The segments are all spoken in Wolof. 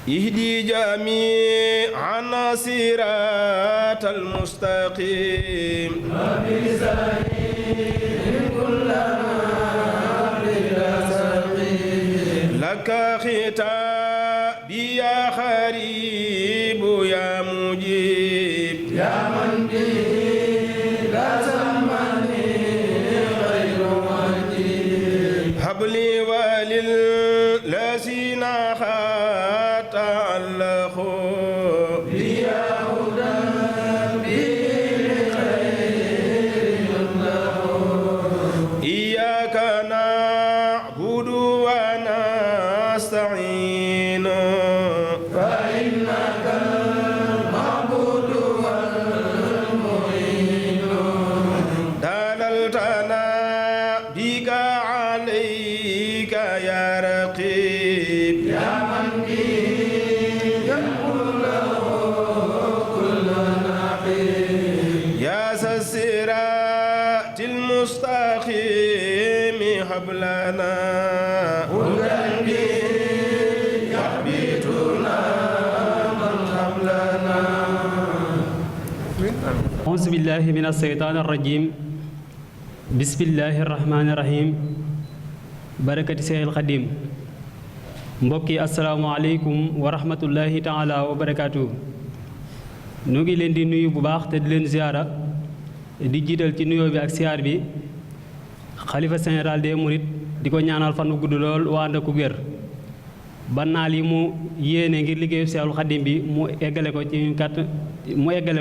اهدي جميعنا صراط المستقيم لك ختابي يا خريب يا مجيب يا من به لا زمني غير مجيب هب لي وللذين تعلقوا بيا هدى بخير الله إياك نعبد ونستعين فإنك المعبود والمعين دللتنا بك عليك يا رقيب يا من به ينقل له كل نقيب يا ذا الصراط المستقيم هب لنا هدى به يحبطنا من قبلنا أعوذ بالله من الشيطان الرجيم بسم الله الرحمن الرحيم barakati Seexul Xadim mbokk yi asalaamaaleykum wa rahmatullahi taala wa barakaatu. nu ngi leen di nuyu bu baax te di leen ziara di jiital ci nuyoo bi ak siyaar bi xalifa général des mourides di ko ñaanal fan wu gudd lool waa ànd ak wér ba naal yi mu yéene ngir liggéeyu Seexul Xadim bi mu eggale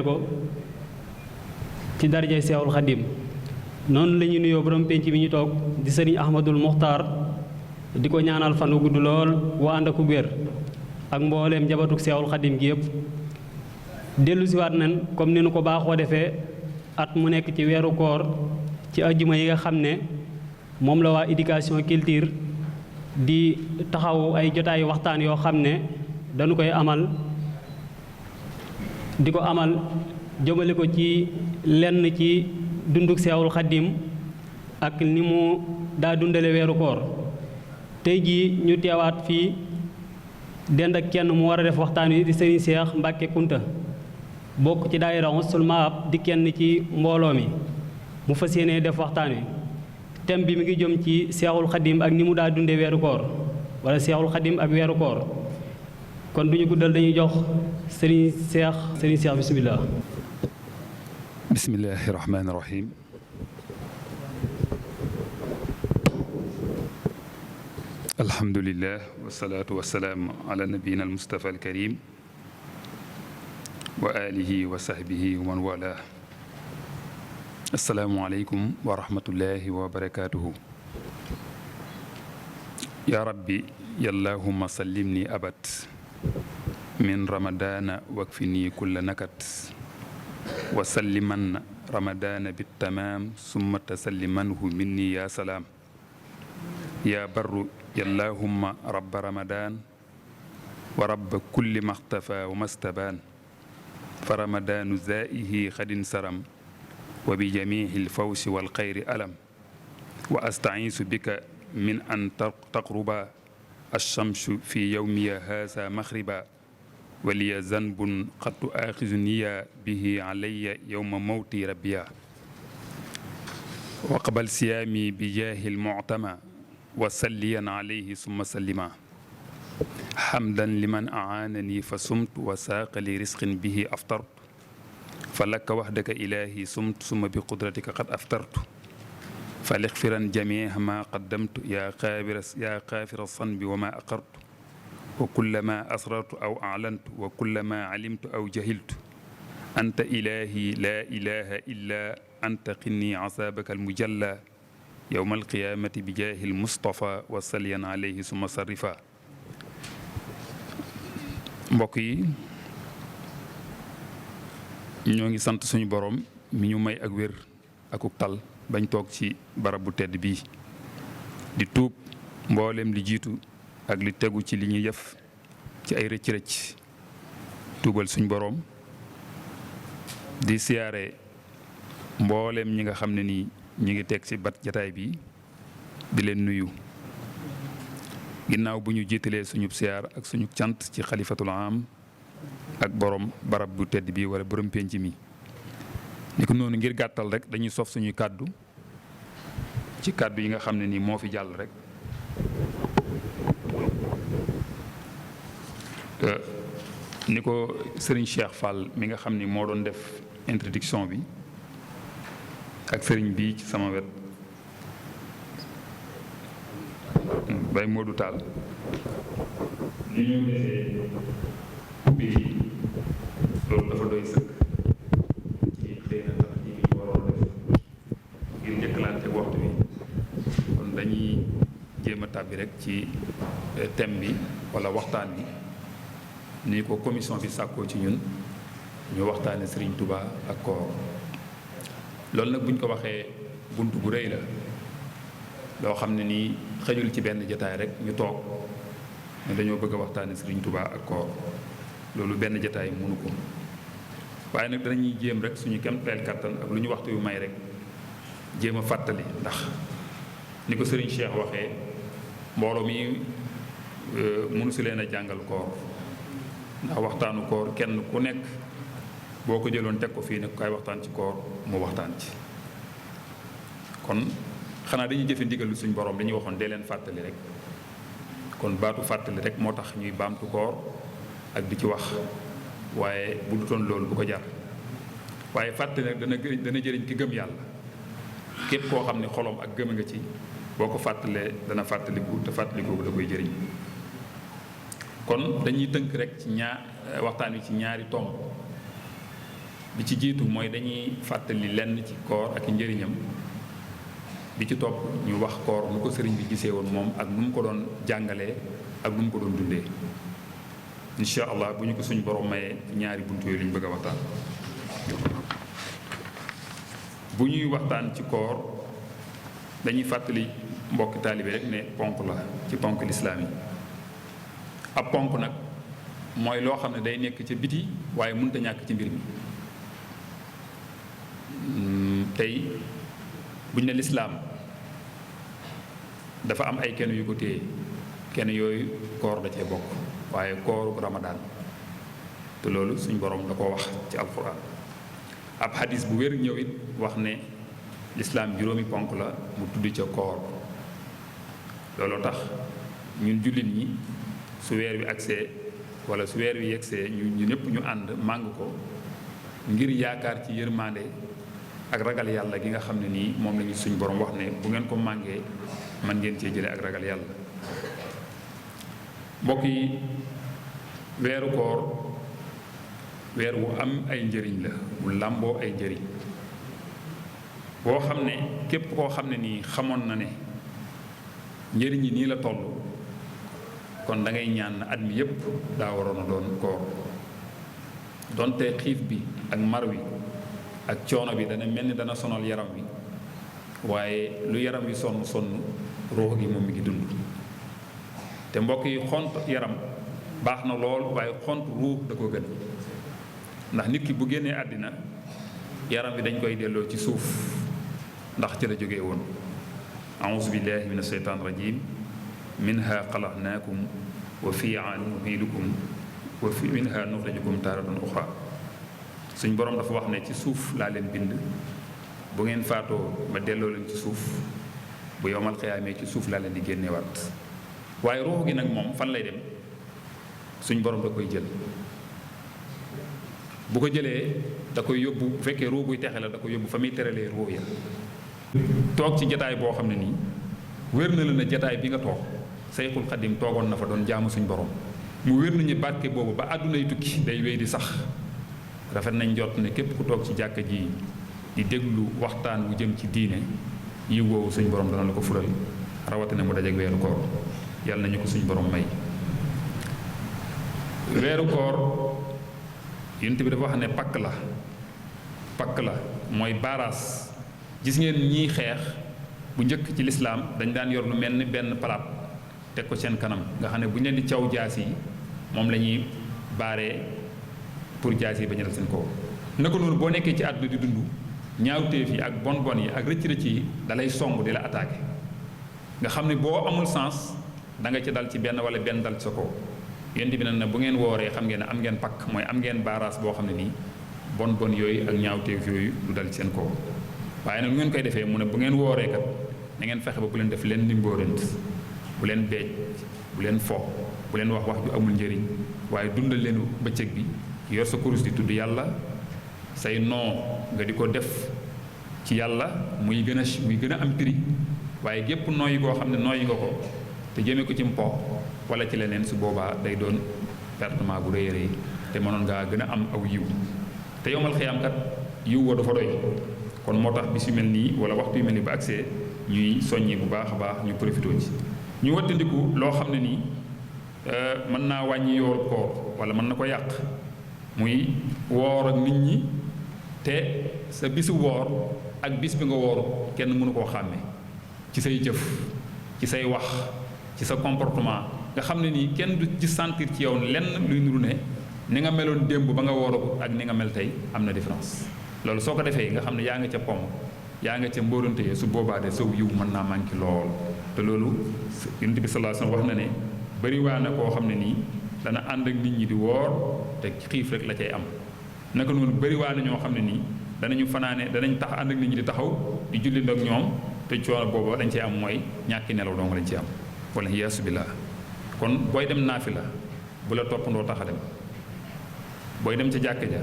ko ci darajay Seexul Xadim noonu la ñuy nuyoo borom penc bi ñu toog di sëriñ Ahmadul Muxtaar di ko ñaanal fan wu gudd lool waa ànd ak wér ak mbooleem njabatuk Seexul Xadim gi yëpp dellu siwaat nañ comme ni nu ko baaxoo defee at mu nekk ci weeru koor ci ajjuma yi nga xam ne moom la waa éducation culture di taxaw ay jotaayu waxtaan yoo xam ne dañu koy amal di ko amal jëmale ko ci lenn ci dunduk Seexul Xadim ak ni mu daa dundale weeru koor tey jii ñu teewaat fii dend ak kenn mu war a def waxtaan wi di sëriñ Seex Mbàkke Kunta bokk ci daayira Husnul Maab di kenn ci mbooloo mi mu fas yéene def waxtaan wi thème bi mi ngi jëm ci Seexul Xadim ak ni mu daa dunde weeru koor wala Seexul Xadim ak weeru koor kon duñu guddal dañuy jox sëriñ Seex bismillah bismillahi rahmaani rahim alhamdulillah wasalaatu wasalaam ala nabiyina almustafa alkarim wa alihi wa sahbihi wa man wala assalaamu aleykum wa rahmatullahi wa barakatuhu ya rabbi yallahumma sallimni abad min ramadana wakfini kulla nakat wa salliman ramadana bittamam summa tasallimanhu minni ya salaam ya barru yallahumma rabba ramadan wa rabba kulli maxtafa wa mastabaan fa ramadanu zaihi xadin saram wa bi jamihi lfawsi walxayri alam wa astaisu bika min an taqruba alchamsu fi yowmiya haasa maxriba waliya zanbun xattu aaxisu niya bihi alayya yowma mawti rabbiya wa qabal siyaami bi jaahi lmuctama wa salliyan alayhi summa sallima xamdan liman aanani fa sumt wa saaqa li risqin bihi aftartu fa laka waxdaka ilaahi sumt summa bi qudratika qad aftartu fa lixfiran jamiica ma qaddamtu yaa xaafira sanbi wa ma aqartu wa kullama asrartu aw aclantu wa kullama calimtu aw jahiltu anta ilaahi laa ilaaha illaa anta qinni casaabaka almujalla yowma alqiyaamati bi jaahi almustafa wa salliyan alayhi summa sarrifa mbokk yi ñoo ngi sant suñu borom mi ñu may ak wér akuk tal bañ toog ci barab bu tedd bii di tuub mboolem li jiitu ak li tegu ci li ñuy def ci ay rëcc-rëcc tuubal suñ boroom di siyaare mboolem ñi nga xam ne nii ñi ngi teg ci bat jataay bi di leen nuyu ginnaaw bu ñu jiitalee suñu siyaar ak suñu cant ci xalifatul am ak borom barab bu tedd bi wala borom penc mi. ni ko noonu ngir gàttal rek dañuy sof suñuy kàddu ci kàddu yi nga xam ne nii moo fi jàll rek ni ko sëriñ Cheikh Fall mi nga xam ni moo doon def introduction bi ak sëriñ bi ci sama wet Baye Modou Tall li ñu defee ubbi loolu dafa doy sëkk ci xëy na tax ñi waroon def ngir njëkkalante waxtu bi kon dañuy jéem a tàbbi rek ci thème bi wala waxtaan bi ni ko commission bi sàkkoo ci ñun ñu waxtaane Serigne Touba ak koor loolu nag bu ñu ko waxee bunt bu rëy la loo xam ne nii xëjul ci benn jataay rek ñu toog ne dañoo bëgg a waxtaane Serigne Touba ak koor loolu benn jataay mënu ko waaye nag danañuy jéem rek suñu kéemtalaay kattan ak lu ñu waxtu yu may rek jéem a fàttali ndax ni ko Serigne Cheikh waxee mbooloo mi mënu si leen a jàngal koor ndax waxtaanu koor kenn ku nekk boo ko jëloon teg ko fii ne kay waxtaan ci koor mu waxtaan ci kon xanaa dañuy jëfe ndigal suñu borom dañuy waxoon dee leen fàttali rek kon baatu fàttali rek moo tax ñuy baamtu koor ak di ci wax waaye bu dutoon loolu bu ko jar waaye fàttali nag dana jëriñ ki gëm yàlla képp koo xam ne xolom ak gëm nga ci boo ko fàttalee dana fàttaliku te fàttaliku da koy jëriñ kon dañuy tënk rek ci waxtaan wi ci ñaari tomb bi ci jiitu mooy dañuy fàttali lenn ci koor ak njëriñam bi ci topp ñu wax koor nu ko sëriñ bi gisee woon moom ak nu mu ko doon jàngalee ak nu mu ko doon dundee incha allah bu ñu ko suñu borom mayee ñaari bunt yooyu lañu bëgg a waxtaan. bu ñuy waxtaan ci koor dañuy fàttali mbokki taalibe rek ne ponk la ci ponk lislaam yi ab ponk nag mooy loo xam ne day nekk ca biti waaye mënut a ñàkk ci mbir mi tey buñ ne lislaam dafa am ay kenn yu ko téye kenn yooyu koor da cee bokk waaye kooru ramadaan te loolu suñ borom da ko wax ci alquran ab hadis bu wér ñëw it wax ne lislaam juróomi ponk la mu tudd ca koor looloo tax ñun jullit ñi su weer wi agsee wala su weer wi yegsee ñu ñëpp ñu ànd màng ko ngir yaakaar ci yërmande ak ragal yàlla gi nga xam ne nii moom lañu suñ borom wax ne bu ngeen ko màngee man ngeen cee jëlee ak ragal yàlla mbokk yi weeru koor weer wu am ay njëriñ la wu làmboo ay njëriñ boo xam ne képp koo xam ne nii xamoon na ne njëriñ yi nii la toll kon da ngay ñaan at mi yépp daa waroon a doon koor donte xiif bi ak mar wi ak coono bi dana mel ni dana sonal yaram wi waaye lu yaram wi sonn ruux gi moom mi ngi dund te mbokk yi xont yaram baax na lool waaye xont ruux da ko gën ndax nit ki bu génnee àddina yaram bi dañ koy delloo ci suuf ndax ci la jógee woon a'uuzu billahi min asheytaan rajim minha xalaqnaakum wa fiiha nu'iidukum wa minha nuxrijukum taaratan uxra suñ borom dafa wax ne ci suuf laa leen bind bu ngeen faatoo ma delloo leen ci suuf bu yowmal xiyaamee ci suuf laa leen di génnewaat waaye ruux gi nag moom fan lay dem suñ borom da koy jël bu ko jëlee da koy yóbbu bu fekkee ruux buy texe la da koy yóbbu fa muy teralee ruux ya toog ci jataay boo xam ne nii wér na la ne jataay bi nga toog Sayxul Xadim toogoon na fa doon jaamu suñ borom mu wér nañu barke boobu ba àddunay tukki day wéy di sax rafet nañ jot ne képp ku toog ci jàkka ji di déglu waxtaan wu jëm ci diine yi woowu suñ borom dana la ko fural rawatina mu dajeek weeru koor yàlla nañu ko suñ borom may weeru koor yonent bi dafa wax ne pakk la mooy baaraas gis ngeen ñiy xeex bu njëkk ci lislaam dañ daan yor lu mel ni benn palaat teg ko seen kanam nga xam ne bu ñu leen di caw jaas yi moom la ñuy baaree pour jaas yi bañ a dal seen kaw naka noonu boo nekkee ci àdduna di dund ñaawteef yi ak bon yi ak rëcc-rëcc yi dalay song di la attaqué nga xam ne boo amul sens da nga ci dal ci benn wala benn dal ci sa kaw yonent bi nag ne bu ngeen wooree xam ngeen ne am ngeen pakk mooy am ngeen baaraas boo xam ne nii bon yooyu ak ñaawteef yooyu du dal ci seen kaw waaye nag lu ngeen koy defee mu ne bu ngeen wooree kat na ngeen fexe ba bu leen def leen nimbóorant bu leen beej bu leen fo bu leen wax ju amul njëriñ waaye dundal leen bëccëg bi yor sa kurus di tudd yàlla say noo nga di ko def ci yàlla muy gën a am prix waaye gépp nooyi goo xam ne nooyi nga ko te jëmee ko ci mpo wala ci leneen su boobaa day doon pertement bu rëy a rëy te mënoon ngaa gën a am aw yiw te yomal xiyaam kat yiw wa du fa doy kon moo tax bis yu mel nii wala waxtu yu mel nii ba agsee ñuy soññi bu baax a baax ñu profité ci ñu wattandiku loo xam ne nii mën naa wàññi yoolu koor wala mën na ko yàq muy woor ak nit ñi te sa bisu woor ak bis bi nga woor kenn mënu koo xàmme ci say jëf ci say wax ci sa comportement nga xam ne nii kenn du ci sentir ci yow lenn luy nuru ne ni nga meloon démb ba nga wooragu ak ni nga mel tey am na différence loolu soo ko defee nga xam ne yaa nga ca pom yaa nga ca mbóorante su boobaa de sow yiw mën naa manqué lool te loolu Yonent bi sallallahu alayhi wasallam wax na ne bari waa na koo xam ne nii dana ànd ak nit ñi di woor te xiif rek la cay am naka noonu bari waa na ñoo xam ne nii danañu fanaane danañ tax ànd ak nit ñi di taxaw di julli ak ñoom te coono booba dañ cee am mooy ñàkki nelaw dong lañ ci am wala yaasu billah kon booy dem naafila bu la toppandoo tax a dem booy dem ca jàkk ja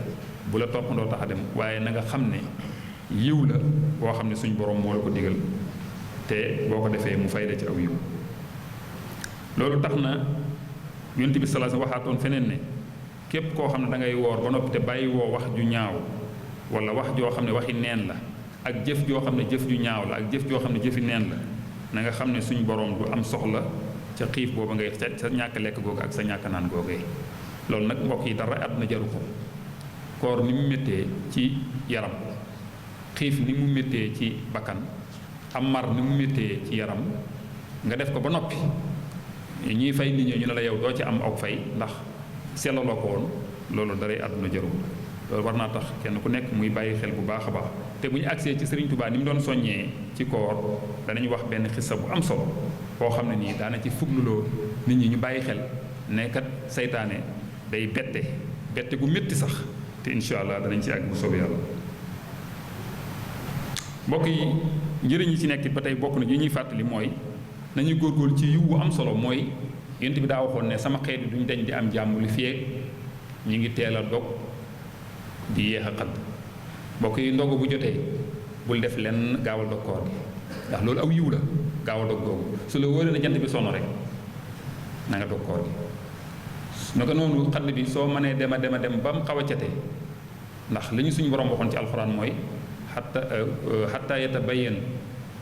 bu la toppandoo tax a dem waaye na nga xam ne yiw la boo xam ne suñ borom moo la ko digal te boo ko defee mu fay la ci aw yiw loolu tax na Yonent bi sallallahu alayhi wasallam waxaatoon feneen ne képp koo xam ne da ngay woor ba noppi te bàyyi woo wax ju ñaaw wala wax joo xam ne waxi neen la ak jëf joo xam ne jëf ju ñaaw la ak jëf joo xam ne jëfi neen la na nga xam ne suñ borom du am soxla ca xiif booba ngay sa ñàkk lekk googu ak sa ñàkk naan googee loolu nag mbokk yi dara àdduna jaru ko koor ni mu méttee ci yaram xiif ni mu méttee ci bakkan am mar ni mu méttee ci yaram nga def ko ba noppi ñuy fay nit ñi ñu ne la yow doo ci am aw fay ndax sellaloo ko woon loolu daray àdduna jaru loolu war naa tax kenn ku nekk muy bàyyi xel bu baax a baax te bu ñu agsee ci Sëriñ Tuubaa ni mu doon soññee ci koor danañ wax benn xissa bu am solo boo xam ne nii daana ci fugluloo nit ñi ñu bàyyi xel ne kat saytaane day bette gu métti sax te incha allah danañ ci àgg bu soobee yàlla mbokk yi njëriñ yi ci nekk ba tey bokk na yi ñuy fàttali mooy nañu góorgóorlu ci yiw bu am solo mooy Yonent bi daa waxoon ne sama xeet bi duñ dañ di am jàmm li fii ñu ngi teel a dog di yéex a xadd mbokk yi ndogu bu jotee bul def lenn gaawal dog koor gi ndax loolu aw yiw la gaawal dog googu su la wóoree na jant bi sonn rek na nga dog koor gi naka noonu xadd bi soo mënee dem ba mu xaw a cate ndax li ñu suñu borom waxoon ci alxuraan mooy xatta yatabayyan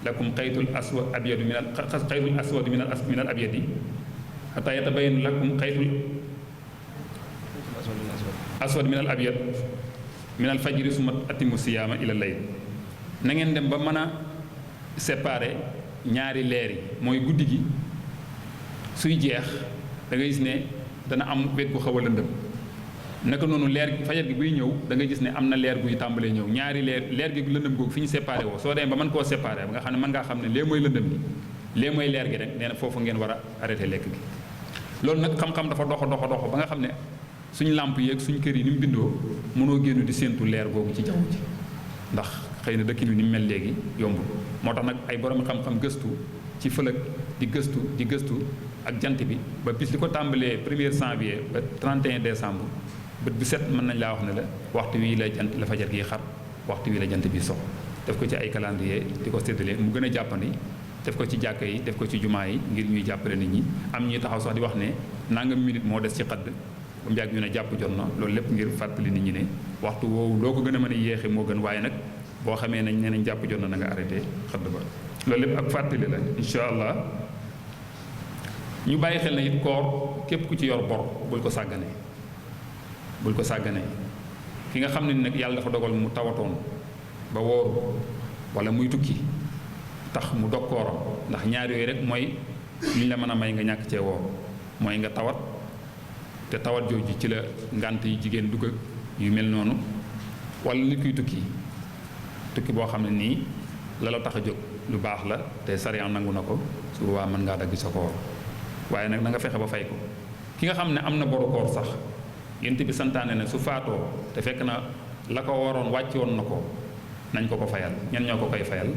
lakum xaytul aswad abyadu min al abyadi xataa yatabayyana lakum xaytul aswad min al abyad min al fajri summa atimu siyaama ila layl na ngeen dem ba mën a séparer ñaari leer yi mooy guddi gi suy jeex da ngay gis ne dana am wet gu xaw a lëndëm naka noonu leer fajar gi buy ñëw da ngay gis ne am na leer guy tàmbalee ñëw ñaari leer gi lëndëm googu fi ñu séparé woo soo demee ba mën koo séparé ba nga xam ne mën ngaa xam ne lee mooy lëndëm gi lee mooy leer gi rek nee na foofu ngeen war a arrêté lekk gi loolu nag xam-xam dafa dox ba nga xam ne suñu làmp yi ak suñu kër yi ni mu bindoo mënoo génn di séentu leer googu ci jaww ji ndax xëy na dëkkin bi ni mu mel léegi yombul moo tax nag ay borom xam-xam gëstu ci fëlëg di gëstu ak jant bi ba bis li ko tàmbalee 1er janvier ba 31 décembre bët bu set mën nañ laa wax ne la waxtu wii la jant la fajar gi xar waxtu wii la jant bi sox def ko ci ay calendrier di ko séddale mu gën a jàppandi def ko ci jàkka yi def ko ci jumaa yi ngir ñuy jàppale nit ñi am ñuy taxaw sax di wax ne nangam minute moo des ci xadd ba mu yàgg ñu ne jàpp jot na loolu lépp ngir fàttali nit ñi ne waxtu woowu loo ko gën a mën a yéexe moo gën waaye nag boo xamee nañ nee nañ jàpp jot na nga arrêté xadd ba loolu lépp ak fàttali la incha allah ñu bàyyi xel na it koor képp ku ci yor bor bul ko sàggane ki nga xam ne nag yàlla dafa dogal mu tawatoon ba wóoru wala muy tukki tax mu dog kooram ndax ñaar yooyu rek mooy li ñu la mën a may nga ñàkk cee woor mooy nga tawat te tawat jooju ci la ngànt yi jigéen dugg yu mel noonu wala nit kuy tukki boo xam ne nii la tax a jóg lu baax la te sariya nangu na ko su boobaa mën ngaa dagg sa koor waaye nag na nga fexe ba fay ko. ki nga xam ne am na boru koor sax yonent bi santaane ne su faatoo te fekk na la ko waroon wàcc woon na ko nañ ko fayal. ñen ñoo ko koy fayal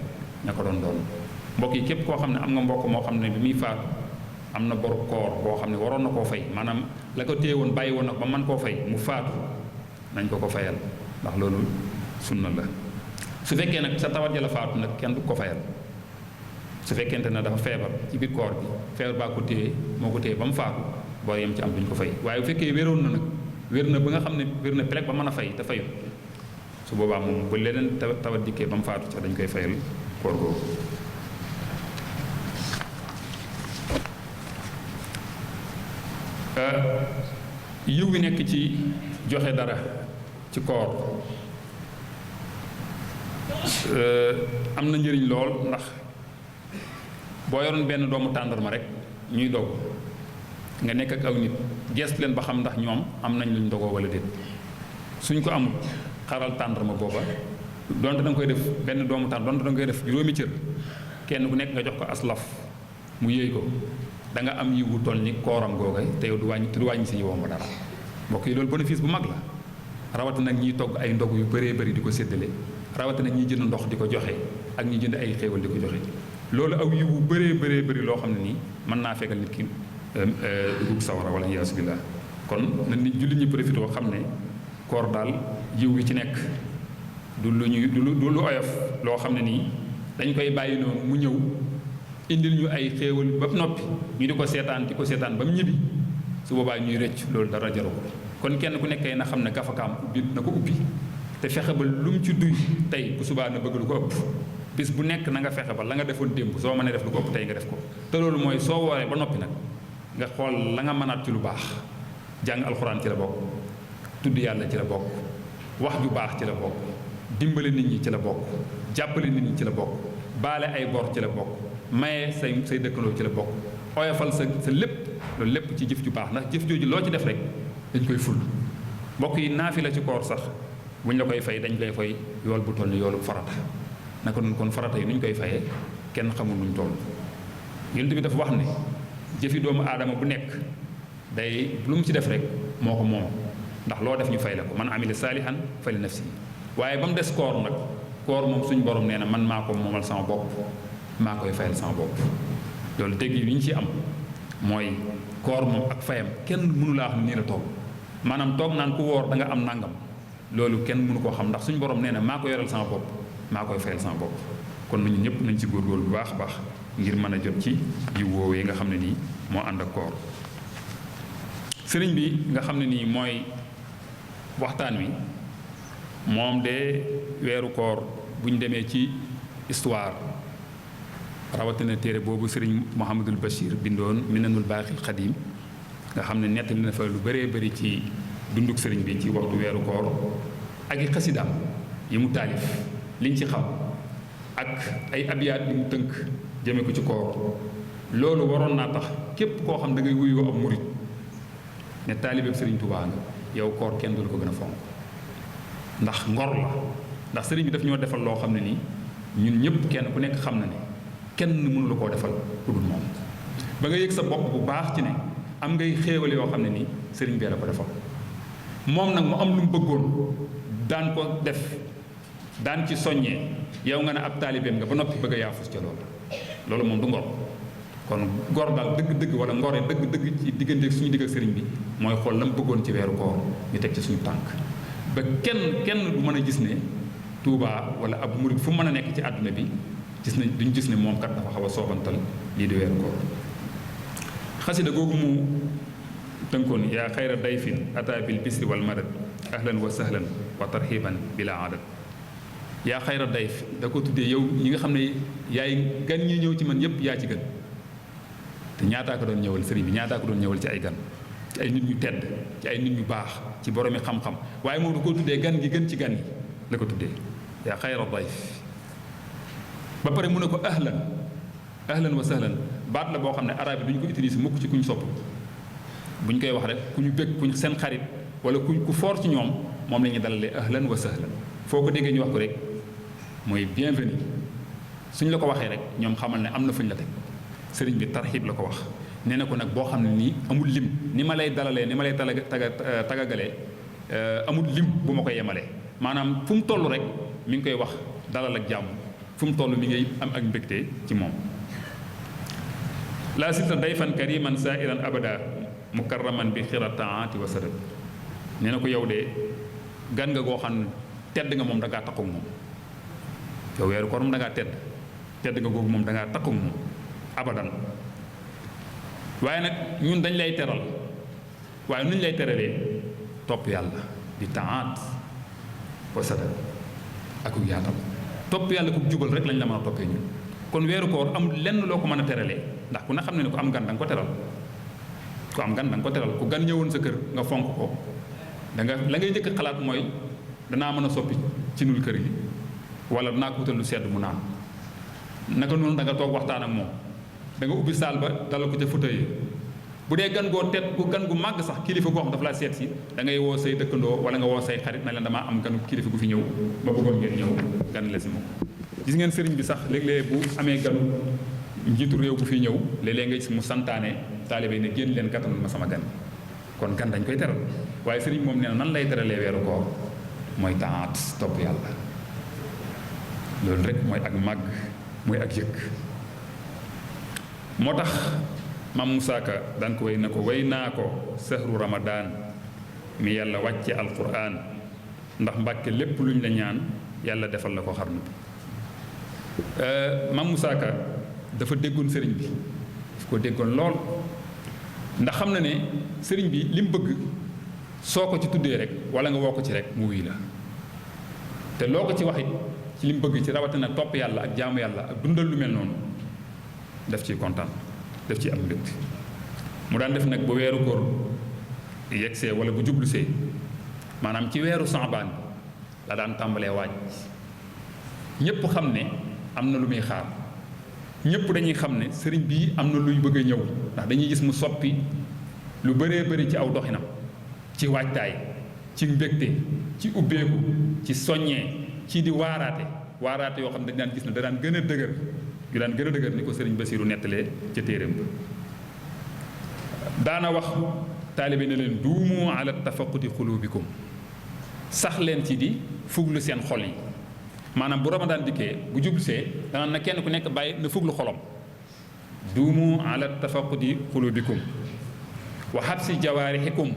ña ko doon mbokk yi képp koo xam ne am nga mbokk moo xam ne bi muy faatu am na boru koor boo xam ne waroon na koo fay maanaam la ko téye woon bàyyi woon na ko ba mën koo fay mu faatu nañ ko fayal ndax loolu sunna la. su fekkee nag sa tawat ja la faatu nag kenn du ko fayal su fekkente ne dafa feebar ci biir koor bi feebar baa ko téye moo ko téye ba mu faatu boo yem ci am duñ ko fay waaye bu fekkee wéroon na nag wér na ba nga xam ne wér na pelek ba mën a fay te fayu su boobaa moom bu leneen tawat dikkee ba mu faatu sax dañ koy fayal koor googu. yiw wi nekk ci joxe dara ci koor am na njëriñ lool ndax boo yoroon benn doomu tàndarma rek ñuy dog nga nekk ak aw nit gees leen ba xam ndax ñoom am nañ luñ dogoo wala déet suñ ko amul xaral tàndarma booba donte da nga koy def benn doomu tàndarma donte da nga koy def juróomi cër kenn ku nekk nga jox ko aslaf mu yëy ko da nga am yiwu toll ni kooram googa te yow du wàññi si yiwam ba dara mbokk yi loolu bénéfice bu mag la rawatina nag ñiy togg ay ndog yu bëree bëri di ko séddale rawatina ñiy jënd ndox di ko joxe ak ñi jënd ay xéewal di ko joxe loolu aw yiwu bëree bëri loo xam ne nii mën naa fekkal nit ki dugub sawara wala yaasu billah kon na nit jullit ñi profité xam ne koor daal yiw wi ci nekk du lu oyof loo xam ne nii dañ koy bàyyi noonu mu ñëw indil ñu ay xéewal ba noppi ñu di ko seetaan ba mu ñibbi su boobaa ñuy rëcc loolu dara jaru ko kon kenn ku nekkee na xam ne gafakaam ubbi na ko ubbi te fexe ba lu mu ci duy tey bu subaa na bëgg lu ko ëpp bis bu nekk na nga fexe ba la nga defoon démb soo mënee def lu ko ëpp tey nga def ko te loolu mooy soo wooree ba noppi nag nga xool la nga mënaat ci lu baax jàng alxuraan ci la bokk tudd yàlla ci la bokk wax ju baax ci la bokk dimbale nit ñi ci la bokk jàppale nit ñi ci la bokk baale ay bor ci la bokk maye say dëkkandoo ci la bokk oyofal sa lépp loolu lépp ci jëf ju baax ndax jëf jooju loo ci def rek dañ koy ful mbokk yi naafi la ci koor sax buñ la koy fay dañ koy fay yool bu toll ni yoolu farata naka noonu kon farata yi nuñ koy fayee kenn xamul nuñ toll yonent bi dafa wax ne jëfi doomu aadama bu nekk day lu mu ci def rek moo ko moom ndax loo def ñu fay la ko man amila saalihan fa li nafsi waaye ba mu des koor nag koor moom suñ borom nee na man maa ko moomal sama bopp maa koy fayal sama bopp loolu dégg yi ñu ci am mooy koor moom ak fayam kenn mënu laa xam nii la toll maanaam toog naan ku woor da nga am nangam loolu kenn mënu koo xam ndax suñu borom nee na maa ko yoral sama bopp maa koy fayal sama bopp kon nañu ñëpp nañ ci góorgóorlu bu baax a baax ngir mën a jot ci yiw woowee nga xam ne nii moo ànd ak koor sëriñ bi nga xam ne nii mooy waxtaan wi moom de weeru koor bu ñu demee ci histoire rawatina téere boobu sëriñ Mouhamadul Bachir bindoon Minanul Baaxil Xadim nga xam ne nettali na fa lu bëree bëri ci dunduk sëriñ bi ci waxtu weeru koor ak i xasidaam yi mu taalif liñ ci xam ak ay abiyaat yi mu tënk jëme ko ci koor loolu waroon naa tax képp koo xam da ngay wuyoo ab murit ne taalibeeb sëriñ Tuubaa nga yow koor kenn du la ko gën a fonk ndax ngor la ndax sëriñ bi daf ñoo defal loo xam ne nii ñun ñëpp kenn ku nekk xam na ne kenn mënu la koo defal ku dul moom ba nga yëg sa bopp bu baax ci ne am ngay xéewal yoo xam ne nii sëriñ bee la ko defal moom nag mu am lu mu bëggoon daan ko def daan ci soññee yow nga ne ab taalibeem nga ba noppi bëgg a yaafus ca loolu moom du ngor kon ngor daal dëgg-dëgg wala ngore dëgg-dëgg ci diggante suñu digg ak sëriñ bi mooy xool la mu bëggoon ci weeru koor ñu teg ci suñu tànk ba kenn du mën a gis ne Tuubaa wala ab murid fu mën a nekk ci àdduna bi gis nañ duñ gis ne moom kat dafa xaw a soobantal lii di weeru koor xasida googu mu tënkoon yaa xayra dayfin ata bil bisri wal madad ahlan wa sahlan wa tarxiban bila adad yaa xayra dayf da ko tuddee yow ñi nga xam ne yaay gan ñi ñëw ci man yépp yaa ci gën te ñaataa ko doon ñëwal sëriñ bi ñaataa ko doon ñëwal ci ay gan ci ay nit ñu tedd ci ay nit ñu baax ci boromi xam-xam waaye moom da ko tuddee gan gi gën ci gan yi la ko tuddee yaa xayra dayf ba pare mu ne ko ahlan wa sahlan baat la boo xam ne arab yi duñu ko utiliser mukk ci kuñ sopp buñ koy wax rek ku ñu bëgg kuñ seen xarit wala ku foor ci ñoom moom la ñuy dalalee ahlan wa sahlan foo ko déggee ñu wax ko rek mooy bienvenue suñ la ko waxee rek ñoom xamal ne am na fuñ la teg sëriñ bi tarxiib la ko wax nee na ko nag boo xam ne nii amul lim ni ma lay dalalee ni ma lay tagagalee amul lim bu ma ko yemalee maanaam fu mu toll rek mi ngi koy wax dalal ak jàmm fu mu toll mi ngay am ak mbégte ci moom laa silta dayfan kariman sairan abada mukarraman bi xira taati wa sadad nee na ko yow de gan nga goo xam ne tedd nga moom da ngaa takkoog moom yow weeru koor moom da ngaa tedd nga googu moom da ngaa takkoog moom abadan waaye nag ñun dañ lay teral waaye nuñ lay teralee topp yàlla di taat wa sadad ak yaatal topp yàlla ku jubal rek lañ la mën a toppee ñun kon weeru koor amul lenn loo ko mën a teralee ndax ku na xam ne ku am gan da nga ko teral ku am gan da nga ko teral ku gan ñëwoon sa kër nga fonk ko da nga la ngay njëkk xalaat mooy danaa mën a soppi ci nul kër gi wala danaa ko wutal lu sedd mu naan naka noonu da nga toog waxtaan ak moom da nga ubbi saal ba dalal ko ca fauteuil bu dee gan goo tet ku gan gu màgg sax kilifa goo xam dafa laa seet si da ngay woo say dëkkandoo wala nga woo say xarit na leen damaa am ganu kilifa gu fi ñëw ba bëggoon ngeen ñëw gan la si moom gis ngeen sëriñ bi sax léeg-léeg bu amee ganu njiitu réew bu fi ñëw léeg-léeg nga gis mu santaane taalibe ne génn leen kattanul ma sama gan kon gan dañ koy teral waaye sëriñ moom nee na nan lay teralee weeru koor mooy taat topp yàlla loolu rek mooy ak màgg mooy ak yëg moo tax Maam Moussa Ka daan ko way na ko way naa ko sahru ramadaan mi yàlla wàcce alquran ndax mbàkke lépp luñ la ñaan yàlla defal la ko xarnu bi Maam Moussa Ka dafa déggoon sëriñ bi daf ko déggoon lool ndax xam na ne sëriñ bi li mu bëgg soo ko ci tuddee rek wala nga woo ko ci rek mu wuy la te loo ko ci waxit ci li mu bëgg ci rawatina topp yàlla ak jaamu yàlla ak dundal lu mel noonu daf ciy kontaan daf ci am mbégte mu daan def nag bu weeru koor yegsee wala bu jublusee maanaam ci weeru saabaan la daan tàmbalee waaj ñépp xam ne am na lu muy xaar ñépp dañuy xam ne sëriñ bii am na luy bëgg a ñëw ndax dañuy gis mu soppi lu bëree bëri ci aw doxinam ci waajtaay ci mbégte ci ubbeeku ci soññee ci di waaraate yoo xam ne dañ daan gis ne da daan gën a dëgër yu daan gën a dëgër ni ko sëriñ Basiiru nettalee ca téeréem ba daana wax taalibe ne leen duumu ala tafaquti xulubikum sax leen ci di fuglu seen xol yi maanaam bu ramadaan dikkee bu jublusee danaan na kenn ku nekk bàyyi na fuglu xolom duumu ala tafaquti xulubikum wa habsi jawaarihikum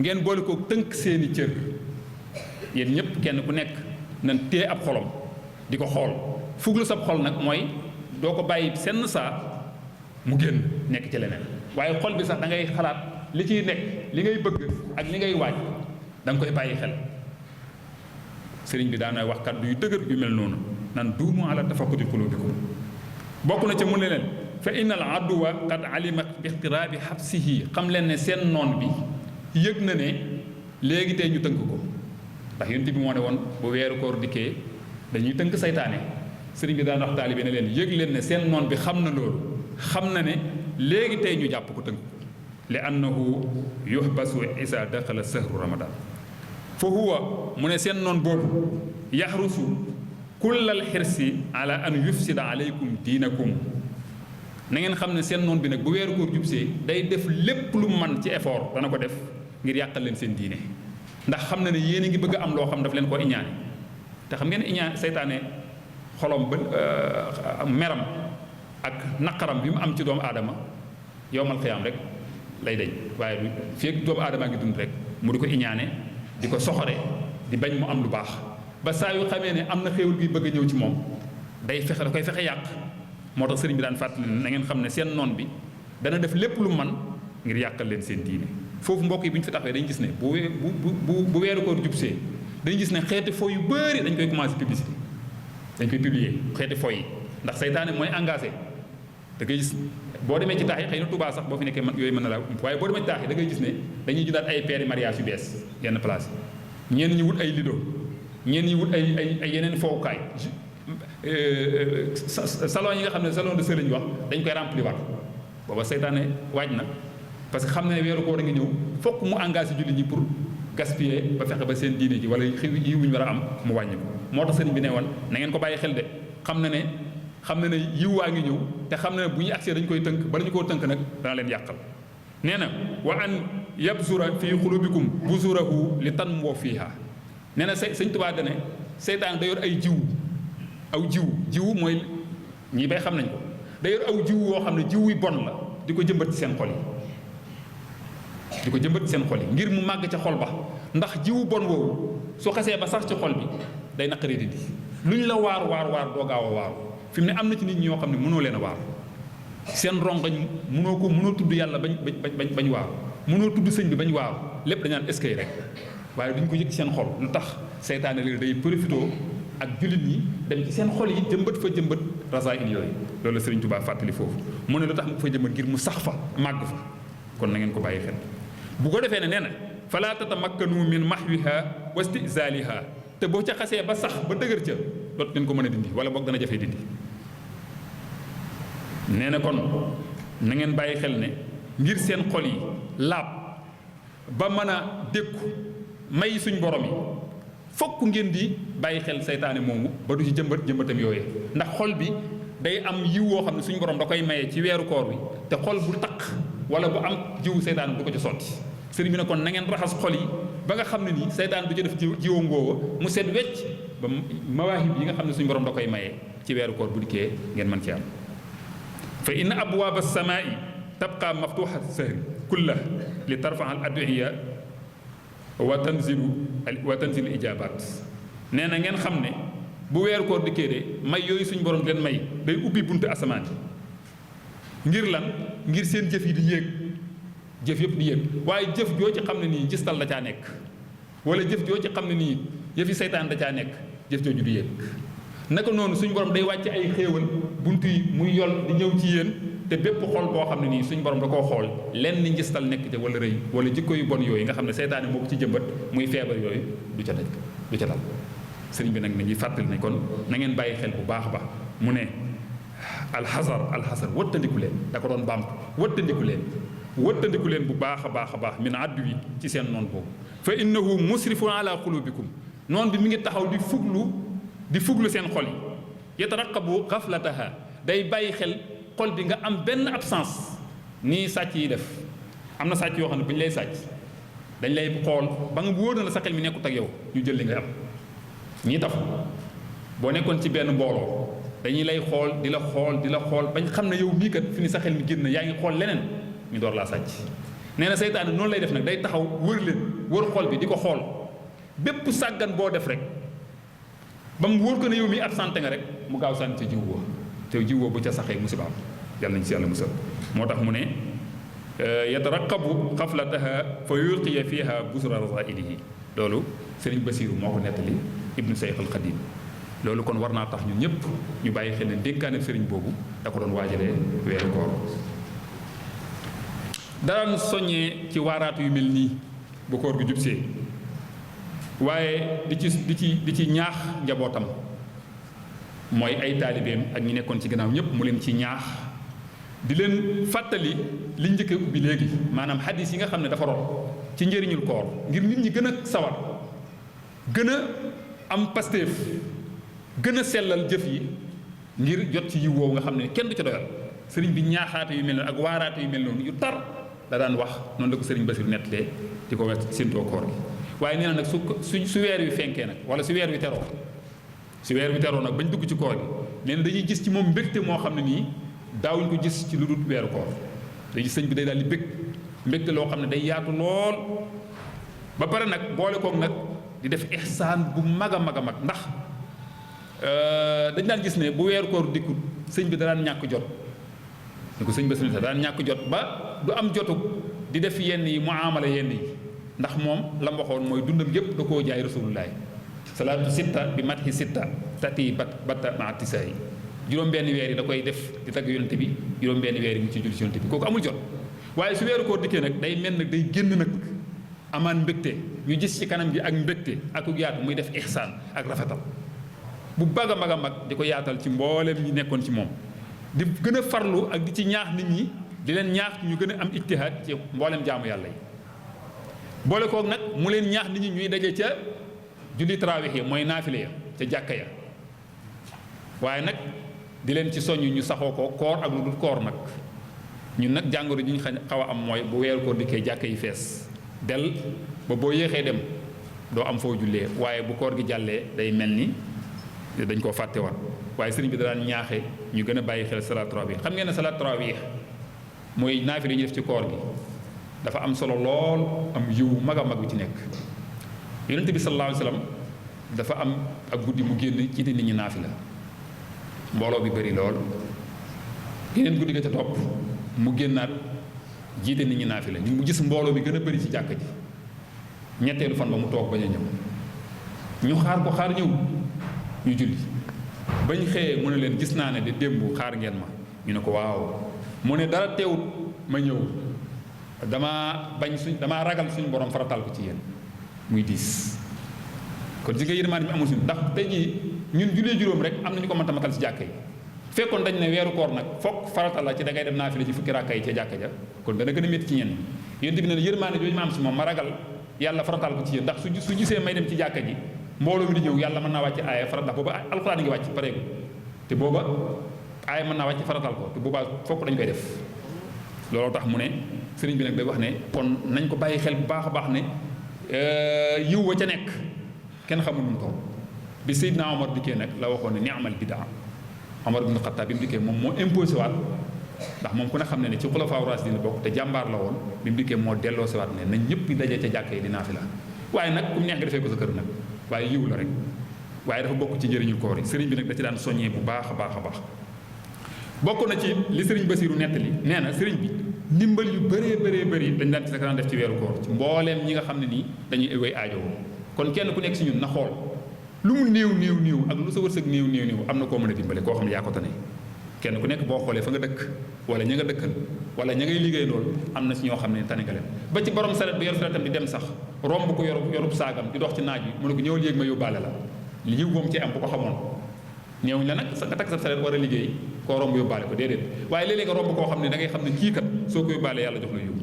ngeen boole ko tënk seeni cër yéen ñëpp kenn ku nekk nan téye ab xolom di ko xool fuglu sab xol nag mooy doo ko bàyyi senn saa mu génn nekk ci leneen waaye xol bi sax da ngay xalaat li ciy nekk li ngay bëgg ak li ngay waaj da nga koy bàyyi xel sëriñ bi daana wax kàddu yu dëgër yu mel noonu nan duumu ala tafaquti qulubikum bokk na ca mu ne leen fa inna al aduwa qad alimat bi ixtiraabi xabsihi xam leen ne seen noon bi yëg na ne léegi tey ñu tënk ko ndax yonent bi moo ne woon bu weeru koor dikkee dañuy tënk saytaane sëriñ bi daan wax taalibe ne leen yëg leen ne seen noon bi xam na loolu xam na ne léegi tey ñu jàpp ko tënk ko li annahu yuhbasu isa daxala sahru ramadan fa huwa mu ne seen noon boobu yaxrusu kullal xirsi ala an yufsida aleykum diinakum na ngeen xam ne seen noon bi nag bu weeru koor jubsee day def lépp lu man ci effort dana ko def ngir yàqal leen seen diine ndax xam na ne yéen a ngi bëgg a am loo xam daf leen ko iñaane te xam ngeen iñaan seytaane xolom ba meram ak naqaram bi mu am ci doomu aadama yowmal xiyaam rek lay deñ waaye du feeg doomu aadama ngi dund rek mu di ko iñaane di ko soxore di bañ mu am lu baax ba saa yu xamee ne am na xéewal gi bëgg a ñëw ci moom day fexe da koy fexe yàq moo tax sëriñ bi daan fàttali na ngeen xam ne seen noon bi dana def lépp lu man ngir yàqal leen seen diine foofu mbokk yi bu ñu fi taxawee dañu gis ne bu weeru koor jubsee dañu gis ne xeeti fo yu bëri dañ koy commencé publicité dañ koy publier xeeti fo yi ndax saytaane mooy engagé da ngay gis boo demee ci taax yi xëy na Tuubaa sax boo fi nekkee yooyu mën na la waaye boo demee ci taax yi da ngay gis ne dañuy jundaat ay paires mariage yu bees yenn place yi ñenn ñi wut ay lido ñenn ñi wut ay yeneen fowukaay salon yi nga xam ne salon de sel lañu wax dañ koy remplir waat booba seytaane waaj na parce que xam ne weeru koor a ngi ñëw fokk mu engagé jullit ñi pour gaspiller ba fexe ba seen diine ji wala xiw yi wuñu war a am mu wàññi ko moo tax sëriñ bi ne woon na ngeen ko bàyyi xel de xam na ne xam na ne yiw waa ngi ñëw te xam na ne bu ñu agsee dañu koy tënk bala ñu koo tënk nag dana leen yàqal nee na wa an yabzura fii xulubikum buzurahu li tanmoo fiiha nee na sëñ Tuubaa dane seytaan da yor ay jiwu mooy ñii bay xam nañ ko da yor aw jiwu woo xam ne jiwu yi bon la di ko jëmbat ci seen xol yi ngir mu màgg ca xol ba ndax jiwu bon woowu su xasee ba sax ci xol bi day naqaree dindi lu ñu la waar doo gaaw a waaru fi mu ne am na ci nit ñi ñoo xam ne mënoo leen a waar seen rongañ mënoo tudd yàlla bañ waaru mënoo tudd sëñ bi bañ waaru lépp dañaan eskay rek waaye duñ ko yëg ci seen xol lu tax seytaane léegi day profité ak jullit ñi dem ci seen xol yi jëmbat rasaa'il yooyu loolu la Sëriñ Tuubaa fàttali foofu mu ne lu tax mu fa jëmbat ngir mu sax fa màgg fa kon na ngeen ko bàyyi xel bu ko defee ne nee na falaa tatamakkanu min mahwiha wa istizaaliha te boo ca xasee ba sax ba dëgër ca doot ngeen ko mën a dindi wala boog dana jafe dindi nee na kon na ngeen bàyyi xel ne ngir seen xol yi laab ba mën a dékku may suñ borom yi fokk ngeen di bàyyi xel seytaane moomu ba du ci jëmbatam yooyee ndax xol bi day am yiw woo xam ne suñu borom da koy maye ci weeru koor bi te xol bu taq wala bu am jiwu seytaane du ko ci sotti sëriñ bi ne kon na ngeen raxas xol yi ba nga xam ne nii seytaane du ci def jiwam ngoowa mu set wecc ba mawaahib yi nga xam ne suñu borom da koy maye ci weeru koor bu dikkee ngeen mën ci am fa inna abwaaba as-samaa'i tabqa maftuha sahri kullah li tarfa'a al-ad'iya wa tanzilu ijabaat nee na ngeen xam ne bu weeru koor dikkee de may yooyu suñu borom leen may day ubbi buntu asamaan ngir lan ngir seen jëf yi di yéeg jëf yëpp di yéeg waaye jëf joo ci xam ne nii gistal da caa nekk wala jëf joo ci xam ne nii yëfi seytaan da caa nekk jëf jooju di yéeg naka noonu suñu borom day wàcc ay xéewal buntu yi muy yol di ñëw ci yéen te bépp xol boo xam ne nii suñu borom da koo xool lenn ni ngistal nekk ca wala rëy wala jikko yu bon yooyu nga xam ne seytaane moo ko ci jëmbat muy feebar yooyu du ca dal sëriñ bi nag nañuy fàttali ne kon na ngeen bàyyi xel bu baax ba mu ne alxasar wëttandiku leen da ko doon baamtu wëttandiku leen bu baax a baax min addu wi ci seen noon boobu fa innahu musrifun ala qulubikum noon bi mi ngi taxaw di fuglu seen xol yi yataraqabu xaflataha day bàyyi xel xol bi nga am benn absence nii sàcc yi def am na sàcc yoo xam ne bu ñu lay sàcc dañ lay xool ba nga wóor na la sa xel mi nekkut ak yow ñu jël li ngay am ñii taf boo nekkoon ci benn mbooloo dañuy lay xool di la xool bañ xam ne yow mii kat fi ni sa xel mi génn yaa ngi xool leneen ñu door laa sàcc nee na seytaane noonu lay def nag day taxaw wër xol bi di ko xool bépp sàggan boo def rek ba mu wóor ko ne yow mii absenté nga rek mu gaaw sànni ca jiw boo te jiw boo bu ca saxee musibaam yàlla nañ ci yàlla musal moo tax mu ne yataraqabu xaflataha fa yulqiya fiha busra rasailihi loolu sëriñ Basiiru moo ko nettali ibnu Sayx al Xadim loolu kon war naa tax ñun ñëpp ñu bàyyi xel ne dénkaane sëriñ boobu da ko doon waajalee weeru koor daan soññee ci waaraatu yu mel nii bu koor gi jubsee waaye di ci ñaax njabootam mooy ay taalibeem ak ñi nekkoon ci gannaaw ñëpp mu leen ci ñaax di leen fàttali li njëkk a ubbi léegi maanaam xadis yi nga xam ne dafa rot ci njëriñul koor ngir nit ñi gën a sawar gën a am pasteef gën a sellal jëf yi ngir jot ci yiw woowu nga xam ne kenn du ca doyal sëriñ bi ñaaxaate yu mel noonu ak waaraate yu mel noonu yu tar la daan wax noonu la ko sëriñ Basiru nettalee di ko séntoo koor gi waaye nee na nag su weer wi fenkee nag wala su weer wi teroo nag bañ dugg ci koor gi nee na dañuy gis ci moom mbégte moo xam ne nii daawuñ ko gis ci lu dul weeru koor dañuy sëñ bi day daal di bég mbégte loo xam ne day yaatu lool ba pare nag boole koog nag di def ihsaan bu mag a mag a mag ndax dañ daan gis ne bu weeru koor dikkut sëñ bi da daan ñàkk jot ni ko sëñ ba da daan ñàkk jot ba du am jotu di def yenn yi muamala yenn yi ndax moom la waxoon mooy dundam yépp da koo jaay rasulullahi salaatu sitta bi matxi sitta tati batta ma tisaay juróom-benn weer yi da koy def di tagg yonente bi juróom-benn weer yi mu ci julli ci yonente bi kooku amul jot waaye su weeru koor dikkee nag day mel nag day génn nag amaan mbégte ñu gis ci kanam gi ak mbégte ak yaatu muy def ihsaan ak rafetal bu mag a mag a mag di ko yaatal ci mboolem ñi nekkoon ci moom di gën a farlu ak di ci ñaax nit ñi di leen ñaax ñu gën a am ijtihaad ci mboolem jaamu yàlla yi boole koog nag mu leen ñaax nit ñi ñuy daje ca julli tarawih yi mooy naafile ya ca jàkka ya waaye nag di leen ci soññ ñu saxoo ko koor ak lu dul koor nag. ñun nag jàngoro ji ñu xaw a am mooy bu weeru koor dikkee jàkka yi fees del ba boo yéexee dem doo am foo jullee waaye bu koor gi jàllee day mel ni dañ koo fàtte woon waaye sëriñ bi da daan ñaaxe ñu gën a bàyyi xel salaat tarawih xam ngeen ne salaat tarawih mooy naafila yi ñu def ci koor gi dafa am solo lool am yiw mag a mag bi ci nekk yonent bi sallallahu alayhi wa sallam dafa am ak guddi mu génn ci nit ñi naafila mbooloo bi bëri lool yeneen guddi ga ca topp mu génnaat jiite nit ñi naafila ñu mu gis mbooloo bi gën a bëri ci jàkka ji ñetteelu fan ba mu toog bañ a ñëw ñu xaar ko xaar ñëw ñu julli bañ xëyee mu ne leen gis naa ne de démb xaar ngeen ma ñu ne ko waaw mu ne dara teewut ma ñëw damaa ragal suñu borom faratal ko ci yéen muy diis kon si nga yërmaande bi amul suñu ndax tey jii ñun jullee juróom rek am nañu ko mënta matal ci jàkka yi fekkoon dañ ne weeru koor nag fokk faratal la ci da ngay dem naafila ci fukki rakka yi ca jàkka ja kon dana gën a métti ci ñenn yéen bi ne yërmaande jooju ma am si moom ma ragal yàlla faratal ko ci yéen ndax su gisee may dem ci jàkka ji mbooloo mi di ñëw yàlla mën naa wàcc aaya farat ndax booba alxuraan ngi wàcc pareegu te booba aaya mën naa wàcc faratal ko te boobaa fokk dañ koy def looloo tax mu ne sëriñ bi nag day wax ne kon nañ ko bàyyi xel bu baax a baax ne yiw wa ca nekk kenn xamul nu mu toll bi Seydina Omar dikkee nag la waxoon ne ni'mal bidaa Omar ibn Khattab bi mu dikkee moom moo imposé waat ndax moom ku ne xam ne ne ci xulafaa raasidiin bokk te jàmbaar la woon bi mu dikkee moo delloo si waat ne nañ ñëpp dajee ca jàkka yi di naafila waaye nag ku mu neex nga defee ko sa kër nag waaye yiw la rek waaye dafa bokk ci njëriñu koor yi sëriñ bi nag da ci daan soññee bu baax a baax a baax bokk na ci li sëriñ Basiiru nettali nee na sëriñ bi ndimbal yu bëree bëri dañ daan ci sa daan def ci weeru koor ci mbooleem ñi nga xam ne nii dañuy way aajowoo kon kenn ku nekk si ñun na xool lu mu néew ak lu sa wërsëg néew am na koo mën a dimbale koo xam ne yaa ko tane kenn ku nekk boo xoolee fa nga dëkk wala ña nga dëkkal wala ña ngay liggéey loolu am na si ñoo xam ne tane nga leen ba ci borom saret bi yor saretam di dem sax romb ko yorub saagam di dox ci naaj bi mu ne ko ñëwal yéeg ma yóbbaale la yiw moom ci am bu ko xamoon néewuñ la nag nga takk sa saret war a liggéey koo romb yóbbaale ko déedéet waaye léeg-léeg nga romb koo xam ne da ngay xam ne kii kat soo ko yóbbaale yàlla jox la yiw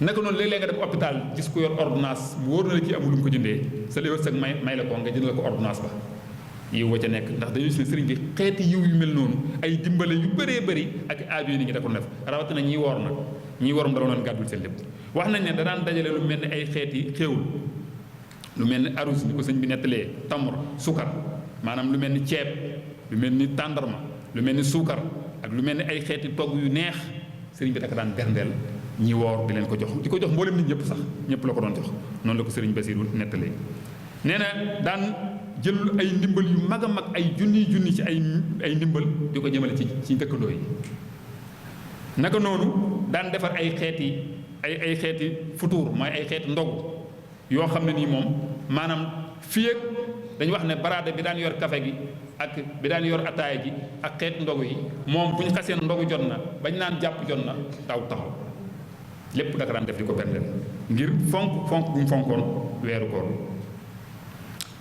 naka noonu léeg-léeg nga dem hôpital gis ko yor ordonnance mu wóor na la kii amul lu mu ko jëndee sa léwét sag may la ko nga jëndal ko ordonnance ba yiw wa ca nekk ndax dañuy gis ne sëriñ bi xeeti yiw yu mel noonu ay dimbale yu bëree bëri ak aajo yi nit ñi da ko def rawatina ñiy woor nag ñiy worom da doon gàddul seen lépp wax nañ ne da daan dajale lu mel ni ay xeeti xéewul lu mel ni arus ni ko sëñ bi nettalee tamr sukar maanaam lu mel ni ceeb lu mel ni tàndarma lu mel ni suukar ak lu mel ni ay xeeti togg yu neex sëriñ bi da ko daan berndeel ñi woor di leen ko jox di ko jox mboolem nit ñëpp sax ñëpp la ko doon jox noonu la ko sëriñ Basiiru nettalee nee na daan jël ay ndimbal yu mag a mag ay junni ci ay ndimbal di ko jëmale ci dëkkandoo yi naka noonu daan defar ay xeeti futuur mooy ay xeeti ndogu yoo xam ne nii moom maanaam fii ak dañu wax ne baraade bi daan yor kafe gi ak bi daan yor ataaya ji ak xeeti ndogu yi moom bu ñu xasee ndogu jot na bañ naan jàpp jot na daaw taxaw lépp daka daan def di ko berndeel ngir fonk bu mu fonkoon weeru koor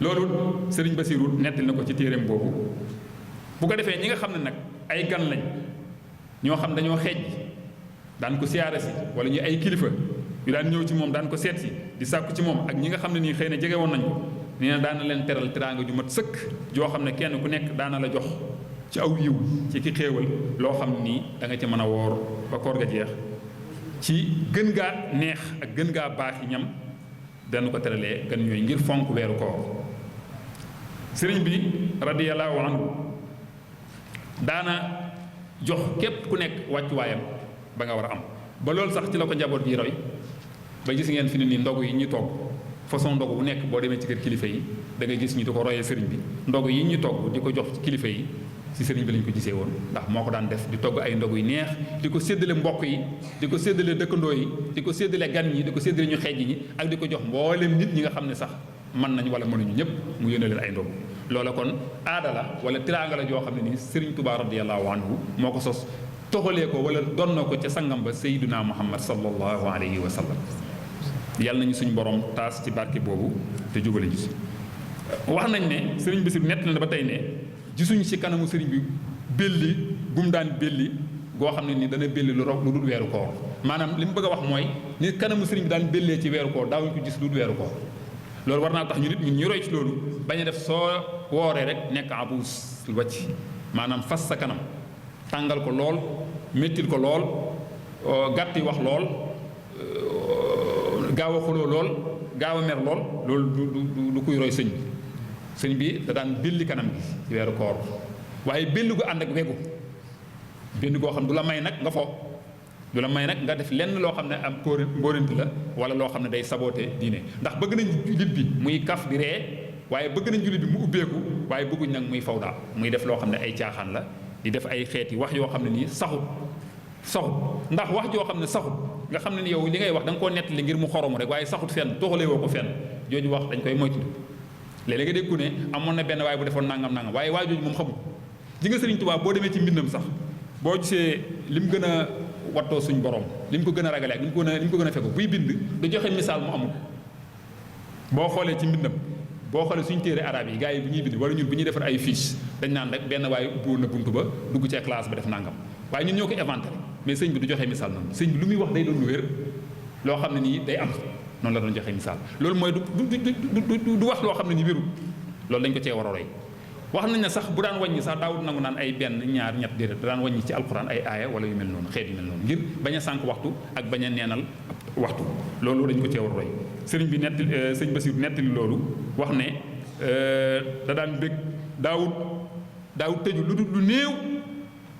loolu sëriñ Basiiru nettali na ko ci téereem boobu bu ko defee ñi nga xam ne nag ay gan lañ ñoo xam dañoo xeej daan ko siyaare si wala ñu ay kilifa yu daan ñëw ci moom daan ko seet si di sàkku ci moom ak ñi nga xam ne nii xëy na jege woon nañ ko nee na daana leen teral teraanga ju mat sëkk joo xam ne kenn ku nekk daana la jox ci aw yiw ci ki xéewal loo xam ne nii da nga ci mën a woor ba koor ga jeex ci gën gaa neex ak gën gaa baax yi ñam dana ko teralee gan ñooy ngir fonk weeru koor sëriñ bi radiyallahu anhu daana jox képp ku nekk wàccuwaayam ba nga war a am ba loolu sax ci la ko njaboot gi roy ba gis ngeen fi ne nii ndogu yi ñuy togg façon ndogu bu nekk boo demee ci kër kilifa yi da ngay gis ñu di ko royee sëriñ bi ndogu yi ñuy togg di ko jox kilifa yi ci sëriñ bi lañ ko gisee woon ndax moo ko daan def di togg ay ndogu yu neex di ko séddale mbokk yi di ko séddale dëkkandoo yi di ko séddale gan ñi di ko séddale ñu xeej ñi ak di ko jox mboolem nit ñi nga xam ne sax mën nañ wala mënuñu ñëpp mu yónnee leen ay ndogu loola kon aada la wala tiraanga la joo xam ne nii sëriñ Tuubaa radiyallahu anhu moo ko sos toxalee ko wala doon na ko ca sangam ba sayyiduna Muhammad sallallahu alayhi wa sallam yàlla nañu suñu borom taas ci barke boobu te jubale ji wax nañ ne sëriñ Basiiru nett na ba tey ne gisuñu ci kanamu sëriñ bi belli bu mu daan belli goo xam ne ni dana belli lu dul weeru koor maanaam li mu bëgg a wax mooy ni kanamu sëriñ bi daan bellee ci weeru koor daawuñu ko gis lu dul weeru koor loolu war naa tax ñu nit ñun ñu roy ci loolu bañ a def soo wooree rek nekk abuus wàcc maanaam fas sa kanam tàngal ko lool méttil ko lool gàtt yi wax lool gaaw a xuloo lool gaaw a mer lool loolu du kuy roy sëñ bi da daan belli kanam gi ci weeru koor waaye belli gu ànd ak wegu benn goo xam du la may nag nga fo du la may nag nga def lenn loo xam ne am mbóoranti la wala loo xam ne day saboote diine ndax bëgg nañ jullit bi muy kaf di ree waaye bëgg nañ jullit bi mu ubbeeku waaye bëgguñ nag muy fawda muy def loo xam ne ay caaxaan la di def ay xeeti wax yoo xam ne nii saxut ndax wax joo xam ne saxut nga xam ne ni yow li ngay wax da nga koo nettali ngir mu xoromu rek waaye saxut fenn toxalee woo ko fenn jooju wax dañ koy moytu léeg-léeg nga dégg ku ne amoon na benn waaye bu defoon nangam waaye waaye jooju moom xamul ji nga Sëriñ Tuubaa boo demee ci mbindam sax boo gisee lim gën a wattoo suñ borom lim ko gën a ragale ak lim ko gën a fekk buy bind da joxe misaal mu amul boo xoolee ci mbindam boo xoolee suñ téere arab yi gars yi bu ñuy bind wala ñun bu ñuy defar ay fiche dañ naan rek benn waaye ubbiwoon na buntu ba dugg ci classe ba def nangam waaye ñun ñoo ko inventé mais sëñ bi du joxe misaal noonu sëñ bi lu muy wax day doon lu wér loo xam ne nii day am noonu la doon joxe misaal loolu mooy du wax loo xam ne ni wérul loolu dañ ko cee war a roy wax nañ ne sax bu daan wàññi sax daawut nangu naan ay benn ñaar ñett déedéet da daan wàññi ci alquran ay aaya wala yu mel noonu xeet yu mel noonu ngir bañ a sànq waxtu ak bañ a neenal waxtu loolu dañ ko cee war a roy sëriñ bi nettali sëñ Basiru nettali loolu wax ne da daan bég daawut tëju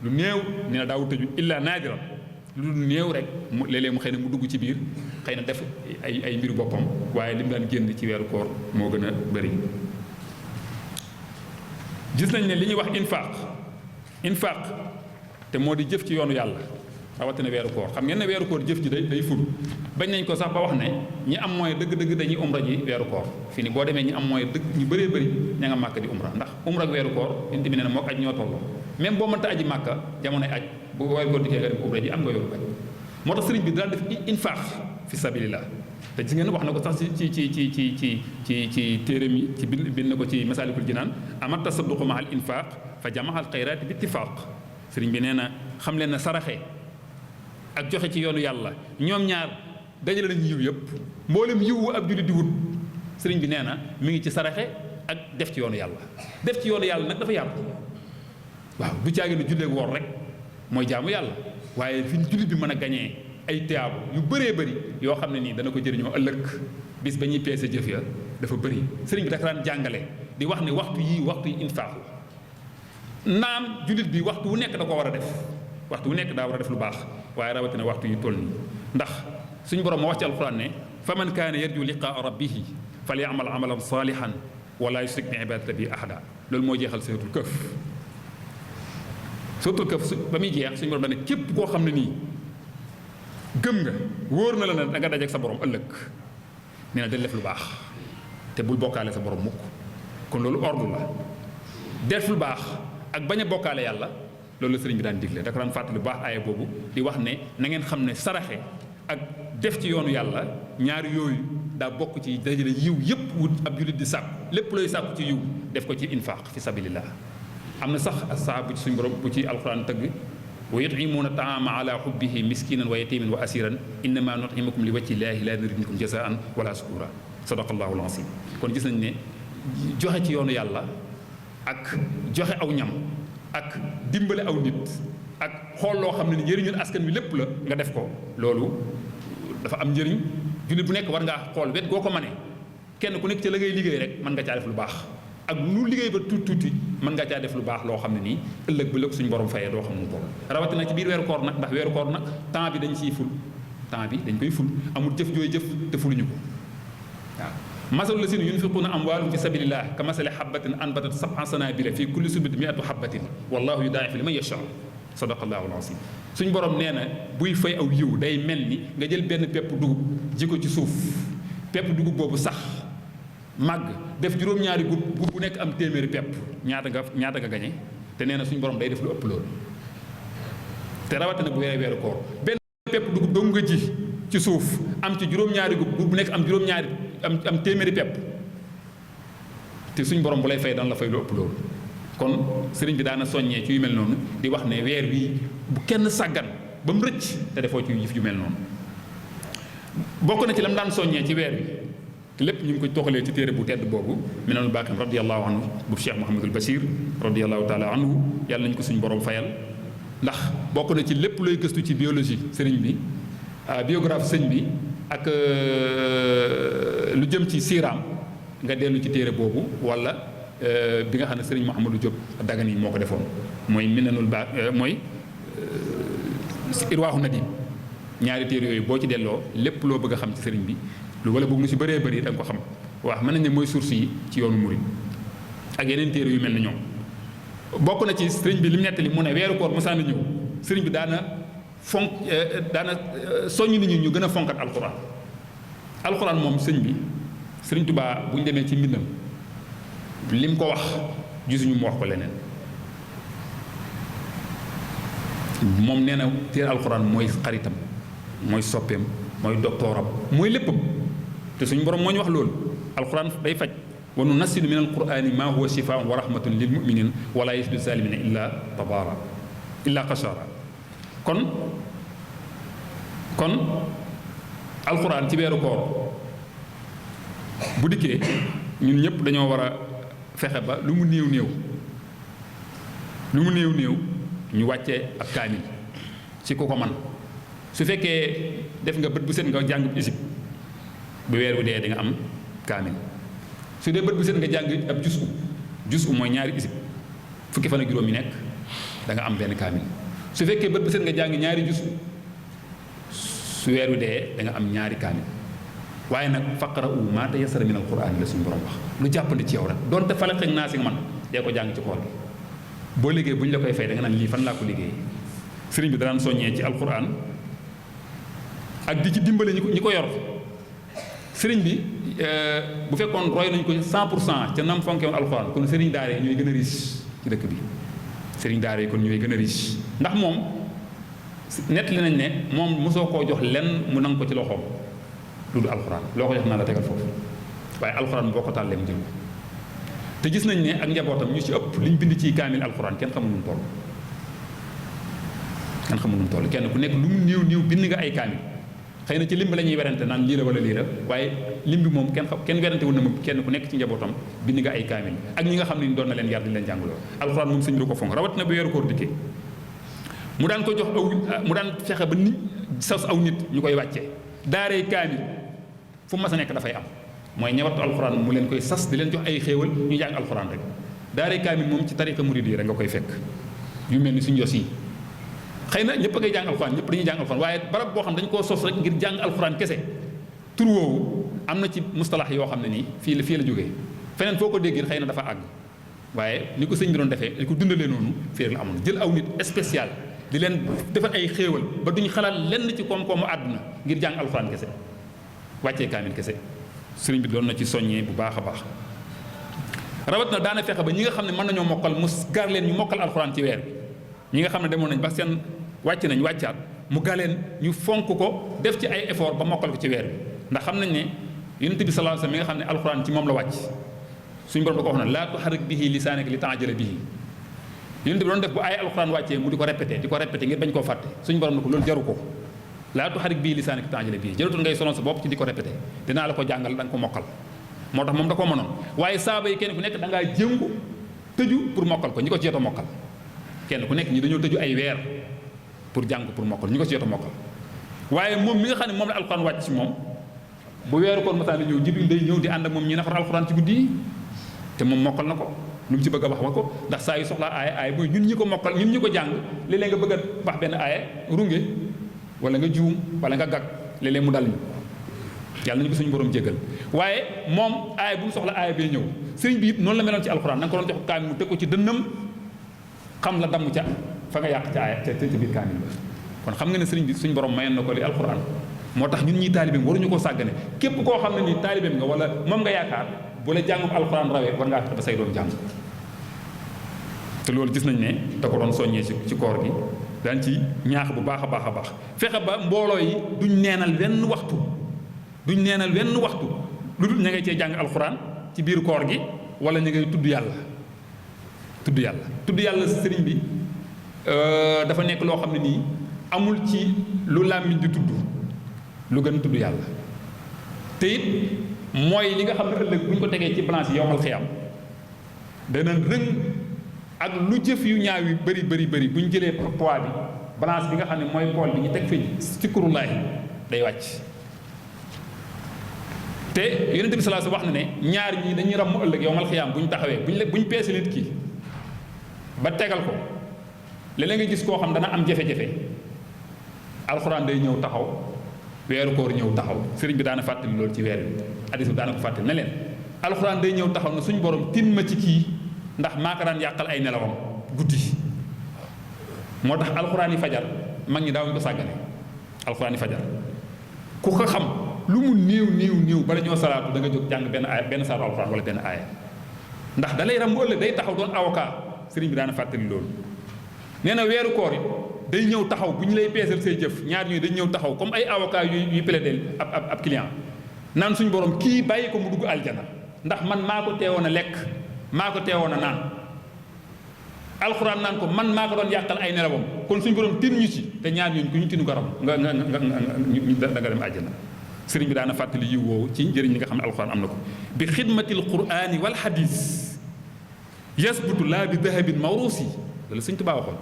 lu néew nee na daawut tëju illa naadiran lu néew rek mu léeg-léeg mu xëy na mu dugg ci biir xëy na def ay mbiru boppam waaye li mu daan génn ci weeru koor moo gën a bëri gis nañ ne li ñuy wax infaq te moo di jëf ci yoonu yàlla rawatina weeru koor xam ngeen ne weeru koor jëf ji day ful bañ nañ ko sax ba wax ne ñi am mooy dëgg-dëgg dañuy umra ji weeru koor fii ni boo demee ñi am mooy dëgg ñu bëree bëri ña nga màkk di umra ndax umra ak weeru koor yéen tamit nee na mook aj ñoo tolloo même boo mënta aji màkka jamonoy aj bu weeru koor dikkee nga dem umra ji am nga yoolu aj moo tax sëriñ bi daan def infaq fi sabilillah te gis ngeen wax na ko sax ci téere mi ci bind na ko ci Masaalikul Jinaan amat tasadduqu ma al infaq fa jamaa al xayraati bi ittifaq sëriñ bi nee na xam leen na saraxe ak joxe ci yoonu yàlla ñoom ñaar dajale nañu yiw yëpp mboolem yiwu ab jullit di wut sëriñ bi nee na mi ngi ci saraxe ak def ci yoonu yàlla def ci yoonu yàlla nag dafa yàpp waaw du caagi ne julleeg woor rek mooy jaamu yàlla waaye fi jullit bi mën a gañee ay tiyaabu yu bëree bëri yoo xam ne nii dana ko jëriñoo ëllëg bis ba ñuy peese jëf ya dafa bëri sëriñ bi dafa daan jàngale di wax ne waxtu yi infaq naam jullit bi waxtu wu nekk da ko war a def waxtu wu nekk daa war a def lu baax waaye rawatina waxtu yi toll nii ndax suñu borom moo wax ci alquran ne fa man kaana yarju liqaa rabbihi falyamal amalan salihan wala yushrik bi ibadati rabbihi ahada loolu moo jeexal suratul Kahf ba muy jeex suñu borom dane képp koo xam ne nii gëm nga wóor na la ne da nga dajeek sa borom ëllëg nee na del def lu baax te bul bokkaale sa borom mukk kon loolu ordre la def lu baax ak bañ a bokkaale yàlla loolu la sëriñ bi daan digle da ko daan fàttali bu baax aaya boobu di wax ne na ngeen xam ne saraxe ak def ci yoonu yàlla ñaari yooyu daa bokk ci dajale yiw yépp wut ab jullit di sàkku lépp looy sàkku ci yiw def ko ci infaq fi sabilillah am na sax saa bu ci suñu borom bu ci alquran tëgg wa yut'imuuna taama ala hubbihi miskinan wa yatiman wa asiran innama nut'imukum li wajhi llahi la nuridu minkum jazaan wala shukura sadaqallahu al-azim kon gis nañ ne joxe ci yoonu yàlla ak joxe aw ñam ak dimbale aw nit ak xool loo xam ne ni njëriñul askan wi lépp la nga def ko loolu dafa am njëriñ jullit bu nekk war ngaa xool wet goo ko mënee kenn ku nekk ci la ngay liggéey rek mën nga caa def lu baax ak lu liggéey ba tuuti mën nga caa def lu baax loo xam ne nii ëllëg bi la suñu borom fayee doo xam nu ko rawatina ci biir weeru koor nag ndax weeru koor nag temps bi dañ koy ful amul jëf jooy jëf te fuluñu ko waaw masalu lazina yunfiquuna amwaalahum fi sabilillah ka masali habbatin anbatat sab'a sanaabila fi kulli sunbulatin mi'atu habbatin wallahu yudaa'ifu liman yashaa sadaqallahu al-azim suñ borom nee na buy fay aw yiw day mel ni nga jël benn pepp dugub ji ko ci suuf pepp dugub boobu sax màgg def juróom-ñaari gub bu nekk am téeméeri pepp ñaata nga gañe te nee na suñu borom day def lu ëpp loolu te rawatina bu weeru koor benn pepp dugub dong nga ji ci suuf am ci juróom-ñaari gub bu nekk am juróom-ñaari am téeméeri pepp te suñ borom bu lay fay dana la fay lu ëpp loolu kon sëriñ bi daana soññee ci yu mel noonu di wax ne weer wi bu kenn sàggan ba mu rëcc te defoo ci yëf yu mel noonu bokk na ci la mu daan soññee ci weer wi te lépp ñu ngi ko toxalee ci téere bu tedd boobu Minanul Baaqin radiyallahu anhu bu Cheikh Mouhamadul Bachir radiyallahu taala anhu yàlla nañu ko suñu borom fayal. ndax bokk na ci lépp looy gëstu ci biologie sëriñ bi biographie sëñ bi ak lu jëm ci siiraam nga dellu ci téere boobu wala bi nga xam ne sëriñ Mouhamadou Diop Dagana moo ko defoon mooy Minanul mooy Irwaaxu Nadim ñaari téere yooyu boo ci delloo lépp loo bëgg a xam ci sëriñ bi lu wala bëgg lu si bëree bëri da nga ko xam waaw mën nañ ne mooy source yi ci yoonu murid ak yeneen téere yu mel na ñoom. bokk na ci sëriñ bi li mu nettali mu ne weeru koor mosaan na ñëw sëriñ bi daana soññ nit ñi ñu gën a fonkat alxuraan moom sëñ bi sëriñ Tuubaa bu ñu demee ci mbindam li mu ko wax gisuñu mu wax ko leneen moom nee na téere alxuraan mooy xaritam mooy soppeem mooy doktooram mooy léppam te suñu borom moo ñu wax loolu alxuraan day faj wa nunassilu min alqurani ma huwa shifaun wa rahmatun lil muminin wala yasidu salimina illa qashara kon alxuraan ci weeru koor bu dikkee ñun ñëpp dañoo war a fexe ba lu mu néew néew ñu wàccee ab kaamil ci ku ko man su fekkee def nga bët bu set nga jàng isib bu weer wi dee di nga am kaamil su dee bët bu set nga jàng ab jusu mooy ñaari isib fukki fan ak juróom yi nekk da nga am benn kaamil su fekkee bët bu set nga jàng ñaari jusu su weer wi dee da nga am ñaari kaamil waaye nag faqra'u maa tayassara min alquraan la suñu borom wax lu jàppandi ci yow rek donte Falaq ak Naas man dee ko jàng ci koor gi boo liggéey bu ñu la koy fay da nga naan lii fan laa ko liggéey sëriñ bi danaan soññee ci alquran ak di ci dimbale ñi ko yor sëriñ bi bu fekkoon roy nañu ko 100% ca nam fonke woon alquran kon sëriñ daara yi ñooy gën a riche ci dëkk bi sëriñ daara yi kon ñooy gën a riche ndax moom nettali nañ ne moom mosoo koo jox lenn mu nang ko ci loxoom lu dul alquran loo ko jox naa la tegal foofu waaye alquran boo ko tàllee mu jël te gis nañ ne ak njabootam ñu ci ëpp liñ bind ci kaamil alxuraan kenn xamul nu mu toll kenn ku nekk lu mu néew bind nga ay kaamil xëy na ci lim bi la ñuy werante naan lii la wala lii la waaye lim bi moom kenn werante wul na moom kenn ku nekk ci njabootam bind nga ay kaamil ak ñi nga xam ne doon na leen yar di leen jàngaloo alxuraan moom sëñ bi ko fonk rawat na bu weeru koor dikkee mu daan ko jox mu daan fexe ba nit sas aw nit ñu koy wàccee daaree kaamil fu mas a nekk dafay am mooy ñëwatu alxuraan mu leen koy sas di leen jox ay xéewal ñu jàng alxuraan rek daaree kaamil moom ci tariqa murid yi rek nga koy fekk yu mel ni suñu jos yi xëy na ñëpp a ngay jàng alxuraan ñëpp dañuy jàng alxuraan waaye barab boo xam dañu koo sos rek ngir jàng alxuraan kese tur woowu am na ci mustalax yoo xam ne nii fii la jógee feneen foo ko déggee xëy na dafa àgg waaye ni ko sëñ bi doon defee li ko dundalee noonu fii rek la amoon jël aw nit spécial di leen defal ay xéewal ba duñu xalaat lenn ci koom-koomu àdduna ngir jàng alxuraan kese wàccee kaamil kese sëriñ bi doon na ci soññee bu baax a baax rawat na daana fexe ba ñi nga xam ne mën nañoo mokkal mu gar leen ñu mokkal alxuraan ci weer bi ñi nga xam ne demoon nañ ba seen wàcc nañ wàccaat mu galeen ñu fonk ko def ci ay effort ba mokkal ko ci weer bi ndax xam nañ ne yonent bi sallallahu alayhi wasallam mi nga xam ne alxuraan ci moom la wàcc suñu borom da ko wax na laa tuharrik bihi lisaanaka li ta'jala bihi yonent bi doon def bu ay alxuraan wàccee mu di ko répété ngir bañ koo fàtte suñu borom na ko loolu jaru ko laa tuharrik bihi lisaanaka li ta'jala bihi jarutul ngay sonal sa bopp ci di ko répété dinaa la ko jàngal da nga ko mokkal moo tax moom da koo mënoon waaye saaba yi kenn ku nekk da ngaa jëngu tëju pour mokkal ko ñi ko ci jot a mokkal kenn ku nekk ñi dañoo tëju ay weer pour jàng pour mokkal ñi ko ci jot a mokkal waaye moom mi nga xam ne moom la alxuraan wàcc ci moom bu weeru koor mataan di ñëw jibril day ñëw di ànd ak moom ñi nafar alxuraan ci guddi yi te moom mokkal na ko lu mu ci bëgg a wax ko ndax saa yu soxlaa aaya mooy ñun ñi ko mokkal ñun ñi ko jàng léeg-léeg nga bëgg a wax benn aaya runge wala nga juum wala nga gàgg léeg-léeg mu dal ñu yàlla nañu ko suñu borom jéggal waaye moom aaya bu mu soxla aaya bee ñëw sëriñ bi it noonu la meloon ci alxuraan da nga ko doon jox kaamil mu teg ko ci dënnam xam la damm ca fa nga yàq ca aaya ca biir kaamil ba kon xam nga ne sëriñ bi suñu borom mayoon na ko li alxuraan moo tax ñun ñii taalibeem waruñu koo sàggane képp koo xam ne nii taalibeem nga wala moom nga yaakaar bu la jàngum alxuraan rawee war ngaa fexe ba say doom jàng te loolu gis nañ ne da ko doon soññee ci koor gi daan ci ñaax bu baax a baax a baax fexe ba mbooloo yi duñ neenal wenn waxtu lu dul ña ngay cee jàng alxuraan ci biir koor gi wala ña ngay tudd yàlla sëriñ bi dafa nekk loo xam ne nii amul ci lu làmmiñ di tudd lu gën tudd yàlla te it mooy li nga xam ne ëllëg bu ñu ko tegee ci balance yi yowmal xiyam dana rëng ak lu jëf yu ñaaw yu bëri bu ñu jëlee poids bi balance bi nga xam ne mooy pool bi ñu teg fi zikrullahi day wàcc. te yonent bi sallallahu alayhi wasallam wax na ne ñaar ñii dañuy ràmm ëllëg yowmal xiyam bu ñu taxawee bu ñu peese nit ki ba tegal ko léeg-léeg nga gis koo xam dana am jafe-jafe alxuraan day ñëw taxaw weeru koor ñëw taxaw sëriñ bi daana fàttali loolu ci weer bi hadiis bi daana ko fàttali ne leen alxuraan day ñëw taxaw na suñu borom tin ma ci kii ndax maa ko daan yàqal ay nelawam guddi. moo tax alxuraan yi fajar mag ñi daawuñu ko sàggane alxuraan yi fajar ku ko xam lu mu néew bala ñoo salaatu da nga jóg jàng benn aaya benn saaru alxuraan wala benn aaya ndax da lay ram mu ëllëg day taxaw doon avocat sëriñ bi daana fàttali loolu. nee na weeru koor yi day ñëw taxaw bu ñu lay peesal say jëf ñaar ñooy dañ ñëw taxaw comme ay avocat yuy plaider ab client naan suñu borom kii bàyyi ko mu dugg aljana ndax man maa ko teewoon a lekk maa ko teewoon a naan alxuraan naan ko man maa ko doon yàqal ay nelawam kon suñu borom tin ñu ci te ñaar ñooñu ku ñu tinu garam nga da nga dem aljana. sëriñ bi daana fàttali yiw woowu ci njëriñ li nga xam ne alxuraan am na ko bi xidmatil quraani wal hadis yasbutu laa bi dahabin mawruusi loolu Sëriñ Tuubaa waxoon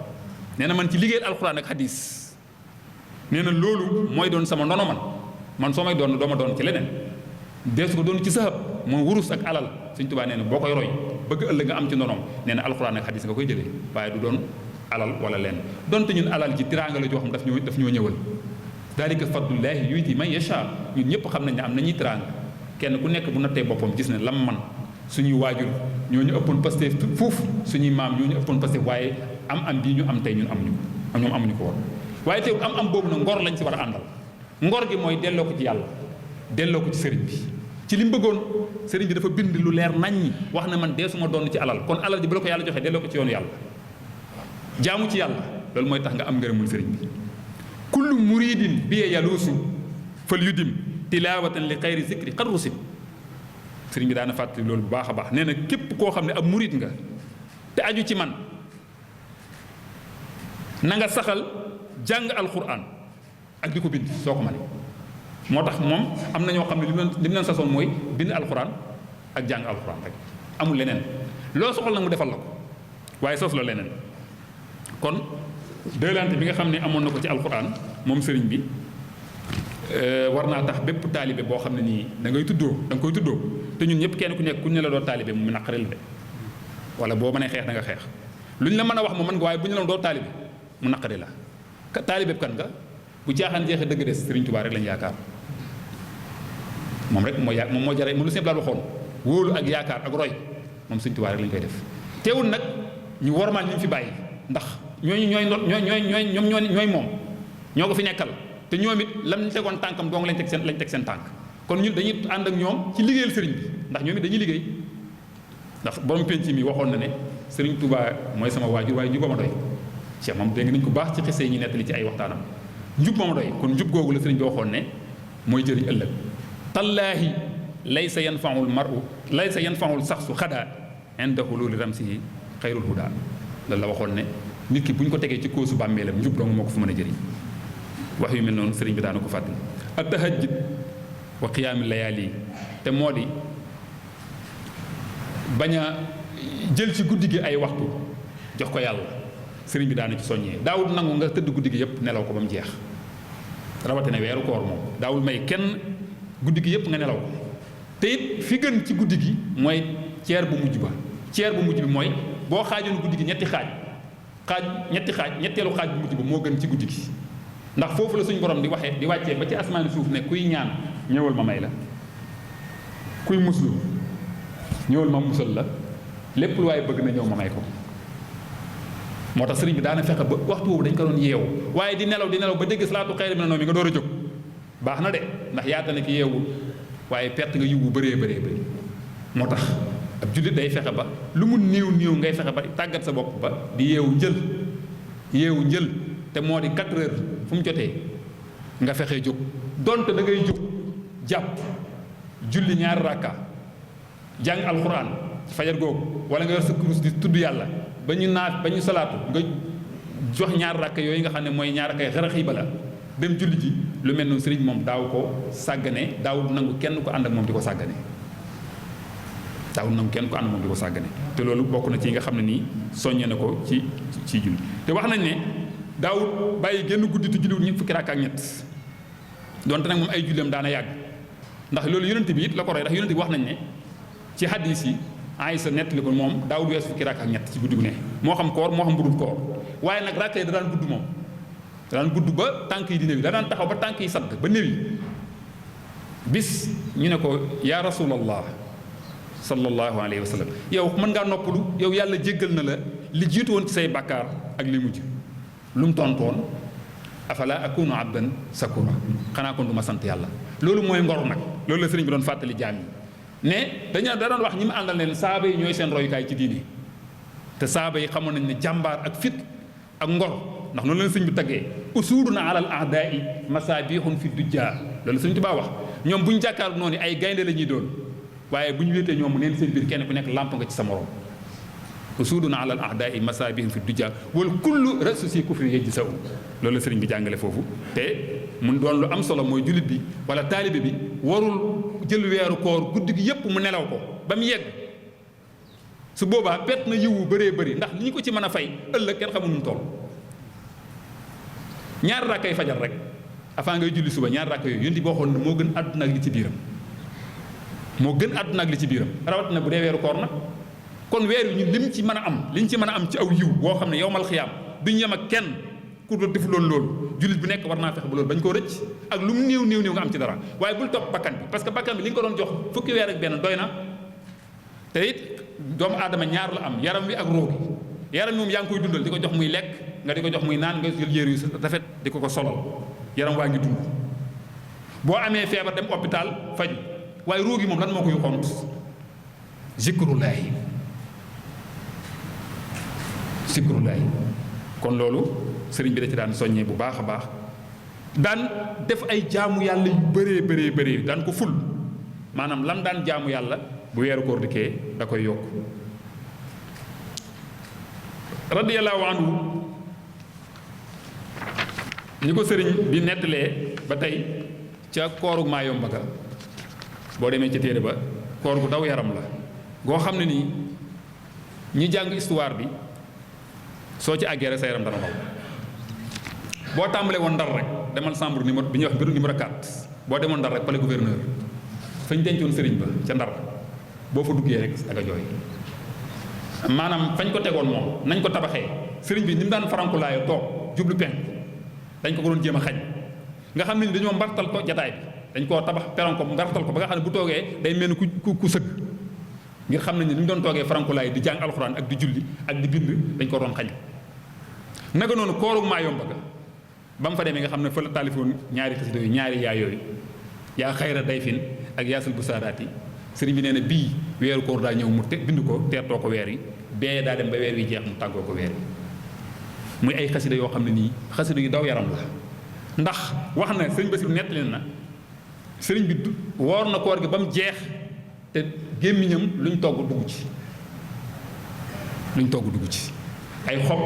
nee na man ci liggéeyal alxuraan ak hadis nee na loolu mooy doon sama ndono man soo may doon doo ma doon ci leneen deesu ko doon ci sahab moom wurus ak alal Sëriñ Tuubaa nee na boo koy roy bëgg ëllëg nga am ci ndonoom nee na alxuraan ak hadis nga koy jëlee waaye du doon alal wala lenn donte ñun alal ji tiraanga la joo xam daf ñoo ñëwal daalika fadlullaahi yu'tiihi man yashaa ñun ñëpp xam nañ ne am nañuy tiraanga kenn ku nekk bu nattee boppam gis ne lam man suñuy waajur ñoo ñu ëppoon Pastef foofu suñuy maam ñoo ñu ëppoon Pastef waaye am bii ñu am tey ñun ñoom amuñu ko woon waaye teewul am boobu nag ngor lañ si war a àndal ngor gi mooy delloo ko ci yàlla delloo ko ci sëriñ bi ci li mu bëggoon sëriñ bi dafa bind lu leer naññi wax na man dee suma doon ci alal kon alal ji bu la ko yàlla joxee delloo ko ci yoonu yàlla jaamu ci yàlla loolu mooy tax nga am ngërëmul sëriñ bi kullu muridin bi yaluusu fal yudim tilaawatan li xayri zikri qad rusim sëriñ bi daana fàttali loolu bu baax a baax nee na képp koo xam ne ab murid nga te aju ci man na nga saxal jàng alquran ak di ko bind soo ko mënee moo tax moom am na ñoo xam ne li mu leen sasoon mooy bind alquran ak jàng alquran rek amul leneen loo soxal nag mu defal la ko waaye sos la leneen kon dëlante bi nga xam ne amoon na ko ci alquran moom sëriñ bi war naa tax bépp taalibe boo xam ne nii da nga koy tuddoo te ñun ñëpp kenn ku nekk ku ne la doo taalibe mu naqari la de wala boo mënee xeex da nga xeex lu ñu la mën a wax mu mën nga waaye bu ñu la doo taalibe mu naqari la taalibe kan nga bu caaxaan jeexee dëgg des Sëriñ Tuubaa rek lañu yaakaar moom rek moom moo jare mu lu simple la waxoon wóolu ak yaakaar ak roy moom Sëriñ Tuubaa rek lañu koy def teewul nag ñu wormaal ñu fi bàyyi ndax ñooy moom ñoo ko fi nekkal te ñoom it lam tegoon tànkam dong lañ teg seen tànk kon ñun dañuy ànd ak ñoom ci liggéeyal sëriñ bi ndax ñoom it dañuy liggéey ndax borom penc mi waxoon na ne Sëriñ Tuubaa mooy sama waajur waaye njub ma doy Cheikh moom dégg nañ ko baax ci xese yi ñu nettali ci ay waxtaanam njub ma doy kon njub googu la sëriñ bi waxoon ne mooy jëriñ ëllëg tallaahi laysa yanfaul saxsu xadaa inda hululi ramsihi xayrul huda loolu la waxoon ne nit ki bu ñu ko tegee ci kóosu bàmmeelam njub dong moo ko fa mën a jëriñ wax yu mel noonu sëriñ bi daana ko fàttali ak tahajjud wa qiyaami layaali te moo di bañ a jël ci guddi gi ay waxtu jox ko yàlla sëriñ bi daana ci soññee daawul nangu nga tëdd guddi gi yëpp nelaw ko ba mu jeex rawatina weeru koor moom daawul may kenn guddi gi yëpp nga nelaw ko te it fi gën ci guddi gi mooy ceer bu mujj bi mooy boo xaajoon guddi gi ñetteelu xaaj bu mujj ba moo gën ci guddi gi ndax foofu la suñu borom di waxee di wàccee ba ci asmaani suuf ne kuy ñaan ñëwal ma may la kuy muslu ñëwal ma musal la lépp lu waaye bëgg na ñëw ma may ko moo tax sëriñ bi daana fexe ba waxtu boobu dañ ko doon yeewu waaye di nelaw ba dégg salaatu xayri mina nawmi nga door a jóg baax na de ndax yaata ne ki yeewu waaye perte nga yiw bu bëree moo tax ab jullit day fexe ba lu mu néew ngay fexe ba tàggat sa bopp ba di yeewu njël te moo di 4 heures fu mu jotee nga fexe jóg donte da ngay jóg jàpp julli 2 rakka jàng alxuraan ci fajar googu wala nga yor sa kurus di tudd yàlla ba ñu salaatu nga jox 2 rakka yooyu nga xam ne mooy 2 rakka xarax yi bala dem julli ji lu mel noonu sëriñ moom daaw ko sàggane daawul nangu kenn ko ànd ak moom di ko sàggane daawul nangu kenn ko ànd ak moom di ko sàggane te loolu bokk na ci yi nga xam ne nii soññe na ko ci julli te wax nañ ne daawul bàyyi génn guddi te julliwul ñi fukki rakka ak ñett donte nag moom ay julleem daana yàgg ndax loolu yonent bi it la ko roy ndax yonent bi wax nañ ne ci hadis yi Aysa nettali ko moom daawul weesu fukki rakka ak ñett ci guddi gu ne moo xam koor moo xam budul koor waaye nag rakka yi da daan gudd moom da daan gudd ba tànk yi di néewi da daan taxaw ba tànk yi sadd ba néewi bis ñu ne ko yaa rasulallah sallallahu alayhi wa sallam yow mën ngaa noppalu yow yàlla jéggal na la li jiitu woon ci say bàkkaar ak li mujj lu mu tontoon afala akunu abdan sakura xanaa kon du ma sant yàlla loolu mooy ngor nag loolu la sëriñ bi doon fàttali jaam yi ne da doon wax ñi mu àndal leen saaba yi ñooy seen royukaay ci diine te saaba yi xamoon nañ ne jàmbaar ak fit ak ngor ndax noonu la sëriñ bi taggee usuuduna alal a'daa'i masaabihun fi dujjaa loolu sëriñ Tuubaa wax ñoom bu ñu jàkkaar noonu ay gaynde la ñuy doon waaye bu ñu wéetee ñoom mu neen seen biir kenn ku nekk làmp nga ci sa morom usuuduna alal a'daa'i masaabihun fi dujjaa wal kullu rasu si kufri yajza'u loolu la sëriñ bi jàngale foofu te mun doon lu am solo mooy jullit bi wala taalibe bi warul jël weeru koor guddi gi yépp mu nelaw ko ba mu yegg su boobaa pet na yiwu bëree bëri ndax li ñu ko ci mën a fay ëllëg kenn xamul nu mu toll ñaari rakkay fajar rek avant ngay julli suba ñaari rakk yooyu yonent bi waxoon na moo gën àdduna ak li ci biiram moo gën àdduna ak li ci biiram rawatina bu dee weeru koor nag kon weer wi ñu lim ci mën a am liñ ci mën a am ci aw yiw boo xam ne yowmal xiyaam duñ yem ak kenn ku doon def loolu jullit bu nekk war naa fexe ba loolu bañ koo rëcc ak lu mu néew néew néew nga am ci dara waaye bul topp bakkan bi parce que bakkan bi li nga ko doon jox fukki weer ak benn doy na te it doomu aadama ñaar la am yaram wi ak ruux gi yaram moom yaa ngi koy dundal di ko jox muy lekk nga di ko jox muy naan nga jël yére yu rafet di ko solal yaram waa ngi dund boo amee feebar dem hôpital faju waaye ruux gi moom lan moo koy xont zikrullaahi kon loolu sëriñ bi da ci daan soññee bu baax a baax daan def ay jaamu yàlla yu bëree bëree daan ko ful maanaam lam daan jaamu yàlla bu weeru koor dikkee da koy yokk radiyallahu anhu ni ko sëriñ bi nettalee ba tey ca kooru Maayomba ga boo demee ca téere ba koor gu daw yaram la goo xam ne nii ñi jàng histoire bi soo ci àggee rek sa yaram dana daw boo tàmbalee woon Ndar rek demal chambre numéro bi ñuy wax bureau numéro 4 boo demoon Ndar rek palais gouverneur fañ dencoon sëriñ ba ca Ndar boo fa duggee rek ak a jooy maanaam fañ ko tegoon moom nañ ko tabaxee sëriñ bi ni mu daan farankulaayoo toog jublu penk dañ ko doon jéem a xañ nga xam ne ni dañoo mbartal ko jataay bi dañ koo tabax peron ko mbartal ko ba nga xam ne bu toogee day mel ni ku sëgg ngir xam ne ni mu doon toogee farankulaay di jàng alxuraan ak di julli ak di bind dañ ko doon xañ naka noonu kooru Maayomba ga ba mu fa demee nga xam ne fa la taalifoon ñaari xasida yooyu ñaari yaa yooyu yaa xayra dayfin ak yaasal bu saaraati sëriñ bi nee na bii weeru koor daa ñëw mu bind ko teertoo ko weer yi bee daa dem ba weer wi jeex mu tàggoo ko weer yi muy ay xasida yoo xam ne nii xasida yu daw yaram la ndax wax na sëriñ Basiru nettali na sëriñ bi woor na koor gi ba mu jeex te gémmiñam luñ togg dugg ci ay xob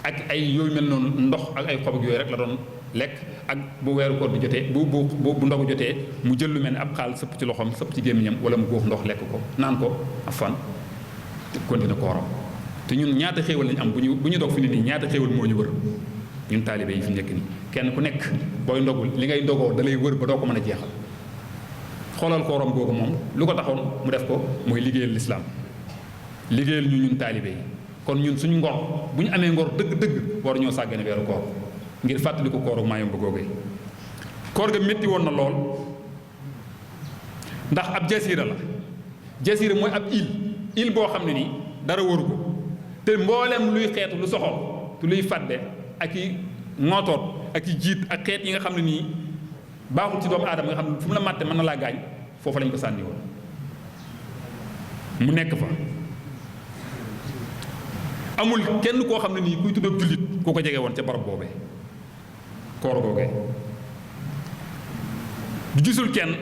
ak ay yooyu mel noonu ndox ak ay xob ak yooyu rek la doon lekk ak bu weeru koor bi jotee bu ndogu jotee mu jël lu mel ne ab xaal sëpp ci loxoom sëpp ci gémmiñam wala mu góox ndox lekk ko naan ko afan continué kooram te ñun ñaata xéewal lañ am bu ñu dog fi nit nii ñaata xéewal moo ñu wër ñun taalibe yi fi nekk nii kenn ku nekk booy ndogul li ngay ndogoo da lay wër ba doo ko mën a jeexal xoolal kooram googu moom lu ko taxoon mu def ko mooy liggéeyal lislaam liggéeyal ñu ñun taalibe yi kon ñun suñu ngor bu ñu amee ngor dëgg-dëgg war ñoo sàggane weeru koor ngir fàttali ko kooru Maayomba googee koor ga métti woon na lool ndax ab jasiira la jasiira mooy ab île boo xam ne nii dara waru ko te mboolem luy xeetu lu soxor te luy fàdde ak i ngootoot ak i jiit ak xeet yi nga xam ne nii baaxul ci doomu aadama nga xam ne fu mu la màtte mën na laa gaañ foofu lañ ko sànni woon mu nekk fa amul kenn koo xam ne nii kuy tudd ab jullit ku ko jege woon ca barab boobee koor googee du gisul kenn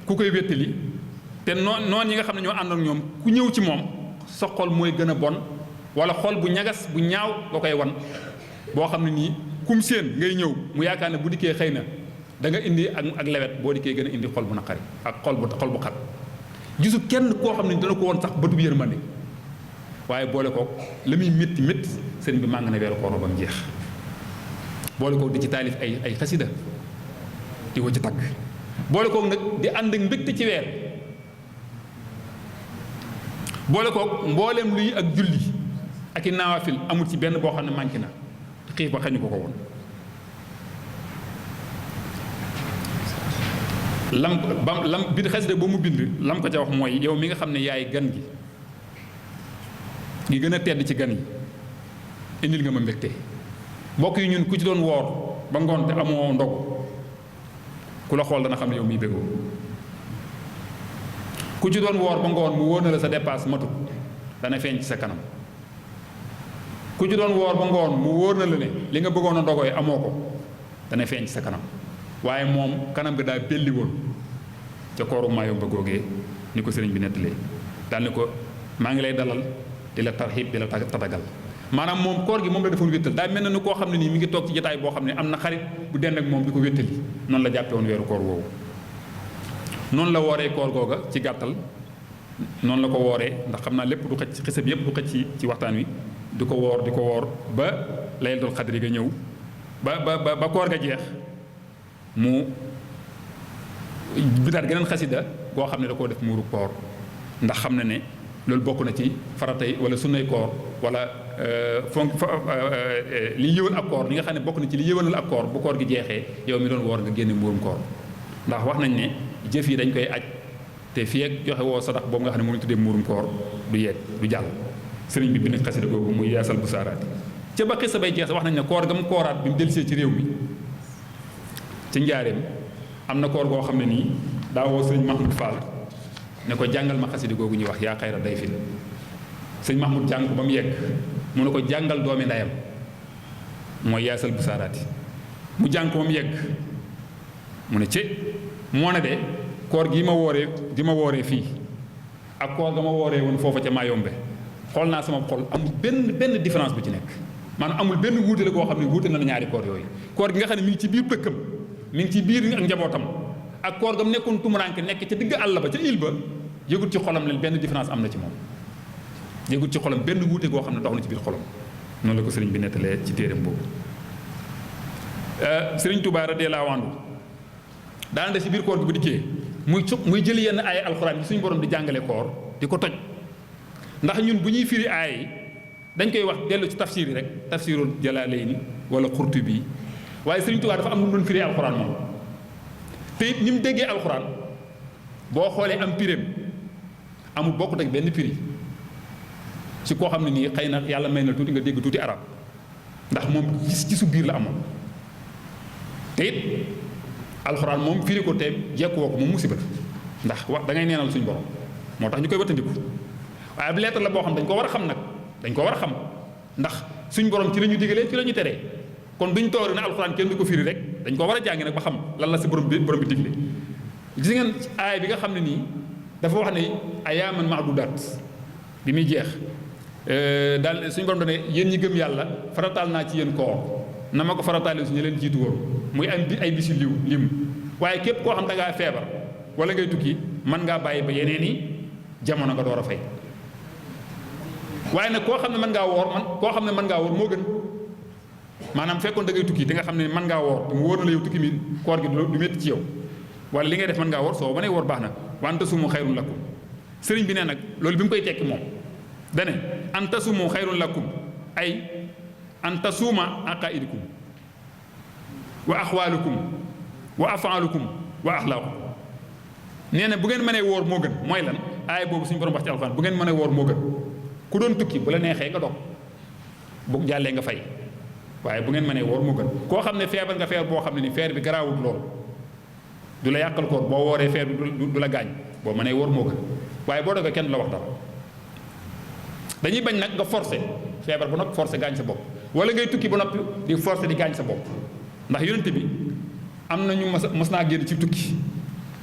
ku koy wéttali te noon yi nga xam ne ñoo ànd ak ñoom ku ñëw ci moom sa xol mooy gën a bon wala xol bu ñagas bu ñaaw nga koy wan boo xam ne nii kum séen ngay ñëw mu yaakaar ne bu dikkee xëy na da nga indi ak lewet boo dikkee gën a indi xol bu naqari ak xol bu xat gisu kenn koo xam ne dana ko woon sax bëtu bu yërmande waaye boole kook la muy métti métti sëriñ bi màng na weeru koor ba mu jeex boole kook di ci taalif ay xasida di ko ci tagg boole kook nag di ànd ak mbégte ci weer boole kook mbooleem luy ak julli ak i naawafil amul ci benn boo xam ne manqué na xiif ba xañu ko woon lam bi xasida ba mu bind lam ko ca wax mooy yow mi nga xam ne yaay gan gi gën a tedd ci gan yi indil nga ma mbégte mbokk yi ñun ku ci doon woor ba ngoon te amoo ndog ku la xool dana xam ne yow miy bégoo ku ci doon woor ba ngoon mu wóor na la sa dépasse matut dana feeñ ci sa kanam ku ci doon woor ba ngoon mu wóor na la ne li nga bëggoon a ndogooy amoo ko dana feeñ ci sa kanam waaye moom kanam ga daa belli woon ca kooru Mayumba googee ni ko sëriñ bi nettalee daal ni ko maa ngi lay dalal di la tarxiib di la tatagal maanaam moom koor gi moom la defoon wéttal daa mel na ni koo xam ne nii mi ngi toog ci jotaay boo xam ne am na xarit bu dend ak moom di ko wéttali noonu la jàppe woon weeru koor woowu noonu la wooree koor googa ci gàttal noonu la ko wooree ndax xam naa lépp du xëcc xisab yépp du xëcc ci waxtaan wi di ko woor ba laylatul xadri ga ñëw ba koor ga jeex mu bidaat geneen xasida boo xam ne da koo def muuru koor ndax xam na ne loolu bokk na ci faratay wala sunnay koor wala li yëwal ak koor li nga xam ne bokk na ci li yëwalal ak koor bu koor gi jeexee yow mi doon woor nga génne muurum koor ndax wax nañ ne jëf yi dañ koy aj te fii ak joxe woo sadax boobu nga xam ne moom ñu tuddee muurum koor du yeet du jàll sëriñ bi bind xasida googu muy yaasal bu saaraati ca ba xisa bay jeex wax nañ ne koor ga mu kooraat bi mu dellusee ci réew mi ci njaareem am na koor goo xam ne nii daa woo sëriñ Mahmoud Fall ne ko jàngal ma xasida googu ñuy wax yaa xayra day fin sëñ Mahmoud jàng ko ba mu yegg mu ne ko jàngal doomi ndayam mooy yaasal bu saaraati mu jàng ko ba mu yegg mu ne ci moo ne de koor gi ma wooree fii ak koor ga ma wooree woon foofa ca Mayombe xool naa sama xol amul benn différence bu ci nekk maanaam amul benn wuute la koo xam ne wuute na ñaari koor yooyu koor gi nga xam ne mi ngi ci biir dëkkam mi ngi ci biir ak njabootam ak koor gam nekkoon tumuraanke nekk ca digg àll ba ca île ba yëgut ci xolam leen benn différence am na ci moom yëgut ci xolam benn wuute goo xam ne dox na ci biir xolam noonu la ko sëriñ bi nettalee ci téeram boobu sëriñ Tuubaa radiyallaahu anhu daana de si biir koor gi bu dikkee muy jël yenn ay alxuraan yi suñu borom di jàngale koor di ko toj ndax ñun bu ñuy firi aaya yi dañ koy wax dellu ci tafsir yi rek tafsirul Jalaalayni wala Qurtubi waaye sëriñ Tuubaa dafa am lu mu doon firi alxuraan moom te it ni mu déggee alxuraan boo xoolee am pireem amul bokkut ak benn piri ci koo xam ne nii xëy na yàlla may na tuuti nga dégg tuuti arab ndax moom gisu biir la amoon te it alxuraan moom firi ko te jekkuwoo ko moom musiba ndax wax da ngay neenal suñu borom moo tax ñu koy wattandiku waaye bu lettre la boo xam dañ ko war a xam nag dañ ko war a xam ndax suñu borom ci la ñu digalee ci la ñu teree kon duñ toog ne alxuraan kenn du ko firi rek dañ ko war a jàngi nag ba xam lan la si borom bi digle gis ngeen aay bi nga xam ne nii dafa wax ne ayaaman maadudaat bi muy jeex daal suñu borom dane yéen ñi gëm yàlla farataal naa ci yéen koor na ma ko farataale su ñu leen jiitu woon muy ay bisi lim waaye képp koo xam da ngaa feebar wala ngay tukki mën ngaa bàyyi ba yeneen i jamono nga door a fay waaye nag koo xam ne mën ngaa woor moo gën maanaam fekkoon da ngay tukki te nga xam ne mën ngaa woor te mu wóor na la yow tukki mi koor gi du métti ci yow wala li ngay def mën ngaa woor soo mënee woor baax na wa an tasuumu xayrun lakum sëriñ bi nee nag loolu bi mu koy tekki moom dane an tasuumu xayrun lakum ay an tasuuma aqaidikum wa axwaalukum wa afaalukum wa axlaaqukum nee na bu ngeen mënee woor moo gën mooy lan aaya boobu suñu borom wax ci alxuraan bu ngeen mënee woor moo gën ku doon tukki bu la neexee nga dog bu jàllee nga fay waaye bu ngeen mënee woor moo gën koo xam ne feebar nga feebar boo xam ne ni feer bi garaawut lool du la yàqal koor boo wooree feer bi du la gaañ boo mënee woor moo gën waaye boo dogee kenn du la wax dara dañuy bañ nag nga forcé feebar ba noppi forcé gaañ sa bopp wala ngay tukki ba noppi di forcé di gaañ sa bopp ndax yonent bi am na ñu mas naa génn ci tukki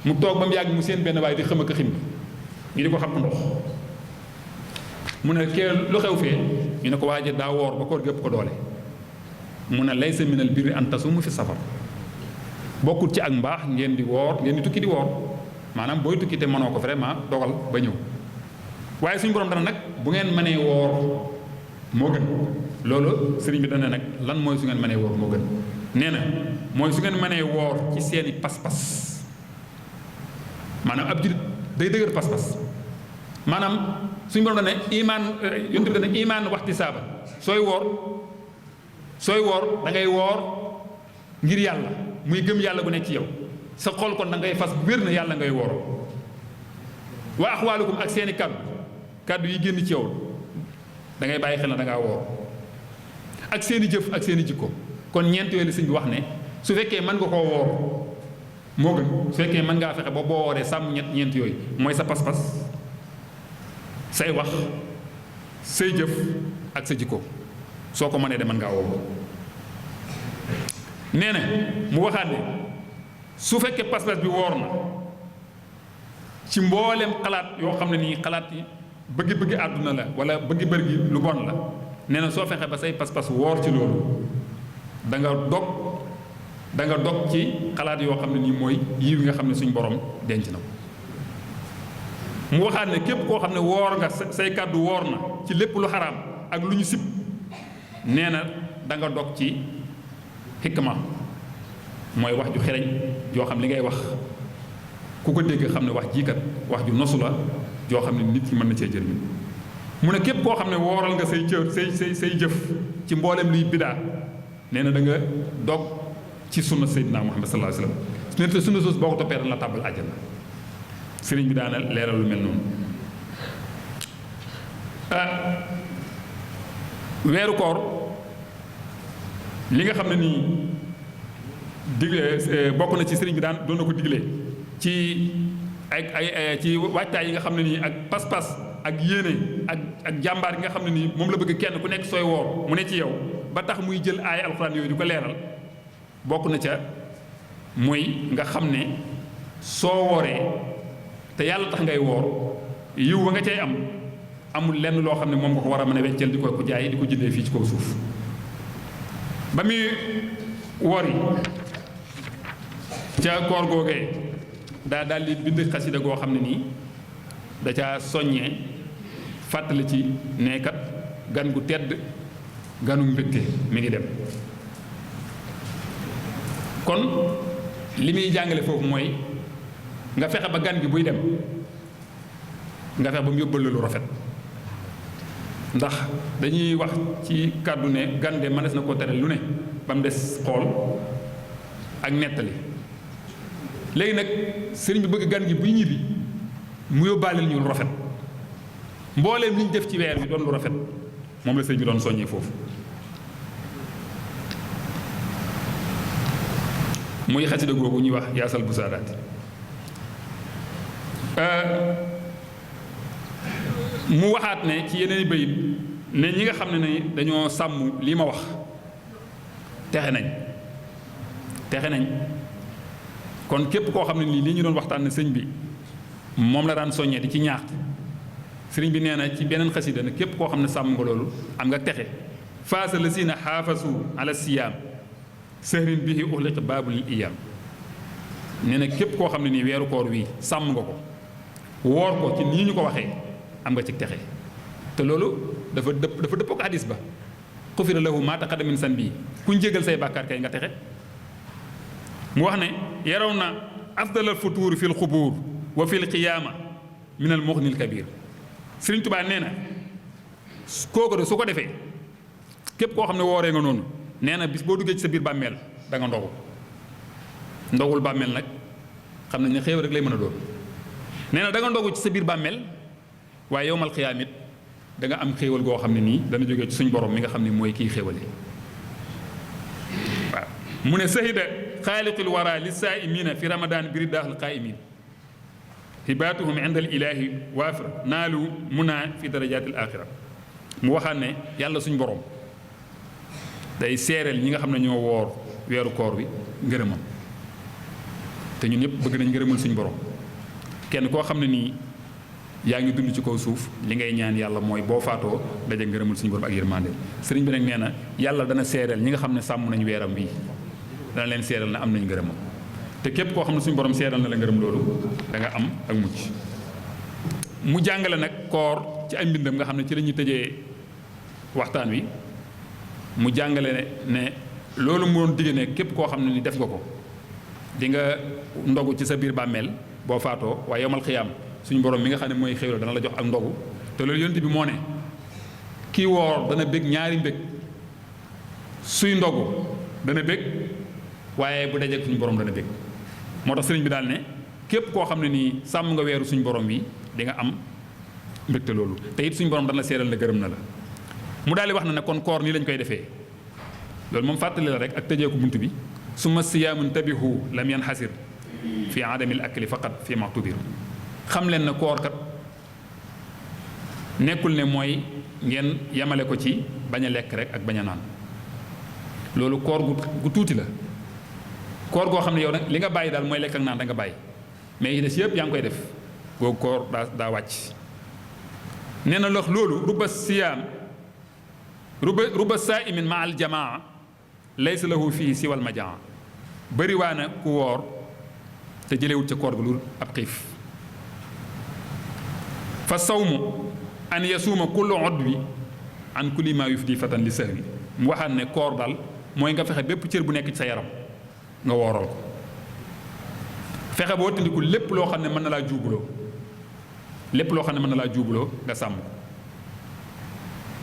mu toog ba mu yàgg mu seen benn waaye di xëm ak xim ñu di ko xapp ndox mu ne kee lu xew fee ñu ne ko waaje daa woor ba koor gépp ko doole mu ne laysa minal birri an tasuumu fi safar bokkut ci ak mbaax ngeen di woor ngeen di tukki di woor maanaam booy tukki te mënoo ko vraiment dogal ba ñëw waaye suñu borom dana nag bu ngeen mënee woor moo gën loolu sëriñ bi dana nag lan mooy su ngeen mënee woor moo gën nee na mooy su ngeen mënee woor ci seeni pas-pas maanaam ab jullit day dëgër pas-pas maanaam suñu borom dana imaan yonent bi dana imaan waxti saaba sooy woor da ngay woor ngir yàlla muy gëm yàlla gu nekk ci yow sa xol kon da ngay fas wér na yàlla ngay woor wa axwaalukum ak seeni kàddu yi génn ci yow da ngay bàyyi xel na da ngaa woor ak seeni jëf ak seeni jikko kon ñeent yooyu la sëñ bi wax ne su fekkee mën nga koo woor moo gën su fekkee mën ngaa fexe ba boo wooree sàmm ñeent yooyu mooy sa pas-pas say wax say jëf ak sa jikko soo ko mënee de mën ngaa woor nee na mu waxaat ne su fekkee pas-pas bi woor na ci mboolem xalaat yoo xam ne nii xalaat yi bëgg-bëgg àdduna la wala bëgg-bëgg lu bon la nee na soo fexe ba say pas-pas woor ci loolu da nga dog ci xalaat yoo xam ne nii mooy yiw nga xam ne suñ borom denc na ko mu waxaat ne képp koo xam ne woor nga say kàddu woor na ci lépp lu xaraam ak lu ñu sib nee na da nga dog ci xikma mooy wax ju xereñ joo xam li ngay wax ku ko dégg xam ne wax jiikat wax ju nosu la joo xam ne nit ki mën na cee jëriñu mu ne képp koo xam ne wooral nga say jëf ci mboolem luy bidaa nee na da nga dog ci sunna Seydina Muhammad sallallahu alayhi wa sallam ne sunna soos boo ko toppee dana la tàbbal àjjana sëriñ bi daana leeral lu mel noonu weeru koor li nga xam ne nii digle bokk na ci sëriñ bi doon na ko diglee ci ay ci waajtaay yi nga xam ne nii ak pas-pas ak yéene ak jàmbaar yi nga xam ne nii moom la bëgg kenn ku nekk sooy woor mu ne ci yow ba tax muy jël aay alxuraan yooyu di ko leeral bokk na ca mooy nga xam ne soo wooree te yàlla tax ngay woor yiw ba nga cay amul lenn loo xam ne moom nga ko war a mën a weccel di ko jaay di ko jëndee fii ci kaw suuf ba muy woor yi ca koor googee daal di bind xasida goo xam ne nii da caa soññee fàttali ci neekat gan gu tedd ganu mbégte mi ngi dem kon li muy jàngale foofu mooy nga fexe ba gan gi buy dem nga fexe ba mu yóbbal lu rafet ndax dañuy wax ci kàddu ne gan de mënees na koo tere lu ne ba mu des xool ak nettali léegi nag sëriñ bi bëgg gan gi buy ñibbi mu yóbbaaleel ñu lu rafet mbooleem li ñu def ci weer bi doon lu rafet moom la sëriñ bi doon soññee foofu muy xasida googu ñuy wax yaasal bu saadaati mu waxaat ne ci yeneen i bayit ne ñi nga xam ne ne dañoo sàmm lii ma wax texe nañ kon képp koo xam ne nii lii ñu doon waxtaan ne sëñ bi moom la daan soññee di ci ñaax sëriñ bi nee na ci beneen xasida ne képp koo xam ne sàmm nga loolu am nga texe faasa la siina xaafasu ala siyaam sëhrin bihi uxliq baabul iyaam nee na képp koo xam ne nii weeru koor wi sàmm nga ko woor ko ci nii ñu ko waxee am nga ci texe te loolu dafa dëppoo ko hadis ba xufira lahu maa taqaddama min zanbihi kuñ jégal say bàkkaar kay nga texe mu wax ne yaraw na afdalal futuur fil xubuur wa fil qiyaama min al muxnil kabir Sëriñ Tuubaa nee na kooku de su ko defee képp koo xam ne wooree nga noonu nee na bis boo duggee ci sa biir bàmmeel da nga ndogu ndogul bàmmeel nag xam nañ ne xéew rek lay mën a doon nee na da nga ndogu ci sa biir bàmmeel waaye yowmal xiyaam it da nga am xéewal goo xam ne nii dana jógee ci suñ borom mi nga xam ne mooy kii xéewale waaw mu ne sahida xaaliqul wara li saaimina fi ramadan bi ridaaxil qaaimin hibaatuhum inda al ilahi waafir naalu muna fi darajaatil axira mu waxaat ne yàlla suñ borom day seereel ñi nga xam ne ñoo woor weeru koor bi ngërëmam te ñun ñëpp bëgg nañ ngërëmal suñ borom kenn koo xam ne nii yaa ngi dund ci kaw suuf li ngay ñaan yàlla mooy boo faatoo daje ngërëmal suñu borom ak yërmande sëriñ bi nag nee na yàlla dana seereel ñi nga xam ne sàmm nañ weeram bii dana leen seereel na am nañ ngërëmam te képp koo xam ne suñu borom seedal na la ngërëm loolu da nga am ak mucc. mu jàngale nag koor ci ay mbindam nga xam ne ci la ñuy tëjee waxtaan wi mu jàngale ne loolu mu doon digge ne képp koo xam ne ni def nga ko di nga ndogu ci sa biir bàmmeel boo faatoo waaye yomal xiyaam suñu borom mi nga xam ne mooy xéwal dana la jox ak ndogu te loolu yonent bi moo ne kii woor dana bég ñaari mbég suy ndogu dana bég waaye bu dajeek suñu borom dana bég moo tax sëriñ bi daal ne képp koo xam ne nii sàmm nga weeru suñu borom bi di nga am mbégte loolu te it suñu borom dana la seeral la gërëm na la. mu daal di wax na ne kon koor nii lañ koy defee loolu moom fàttali la rek ak tëjee ko bunt bi summa siyaamun tabihu lam yanxasir fi adamil akli faqat fi maxtubir xam leen na koor kat nekkul ne mooy ngeen yemale ko ci bañ a lekk rek ak bañ a naan loolu koor gu tuuti la koor goo xam ne yow nag li nga bàyyi daal mooy lekk ak naan da nga bàyyi mais yi des yëpp yaa ngi koy def googu koor daa wàcc nee na loolu ruba siyaam ruba saaimin ma al jamaa laysa lahu fii siwal majaa bëri waa na ku woor te jëlewut ca koor ga lu ab xiif fa sawmu an yasuuma kullu odwi an kulli ma yufdi fatan li sahwi mu waxaat ne koor daal mooy nga fexe bépp cër bu nekk ci sa yaram nga wooral ko fexe boo tëndiku lépp loo xam ne mën na laa juubuloo lépp loo xam ne mën na laa juubuloo nga sàmm ko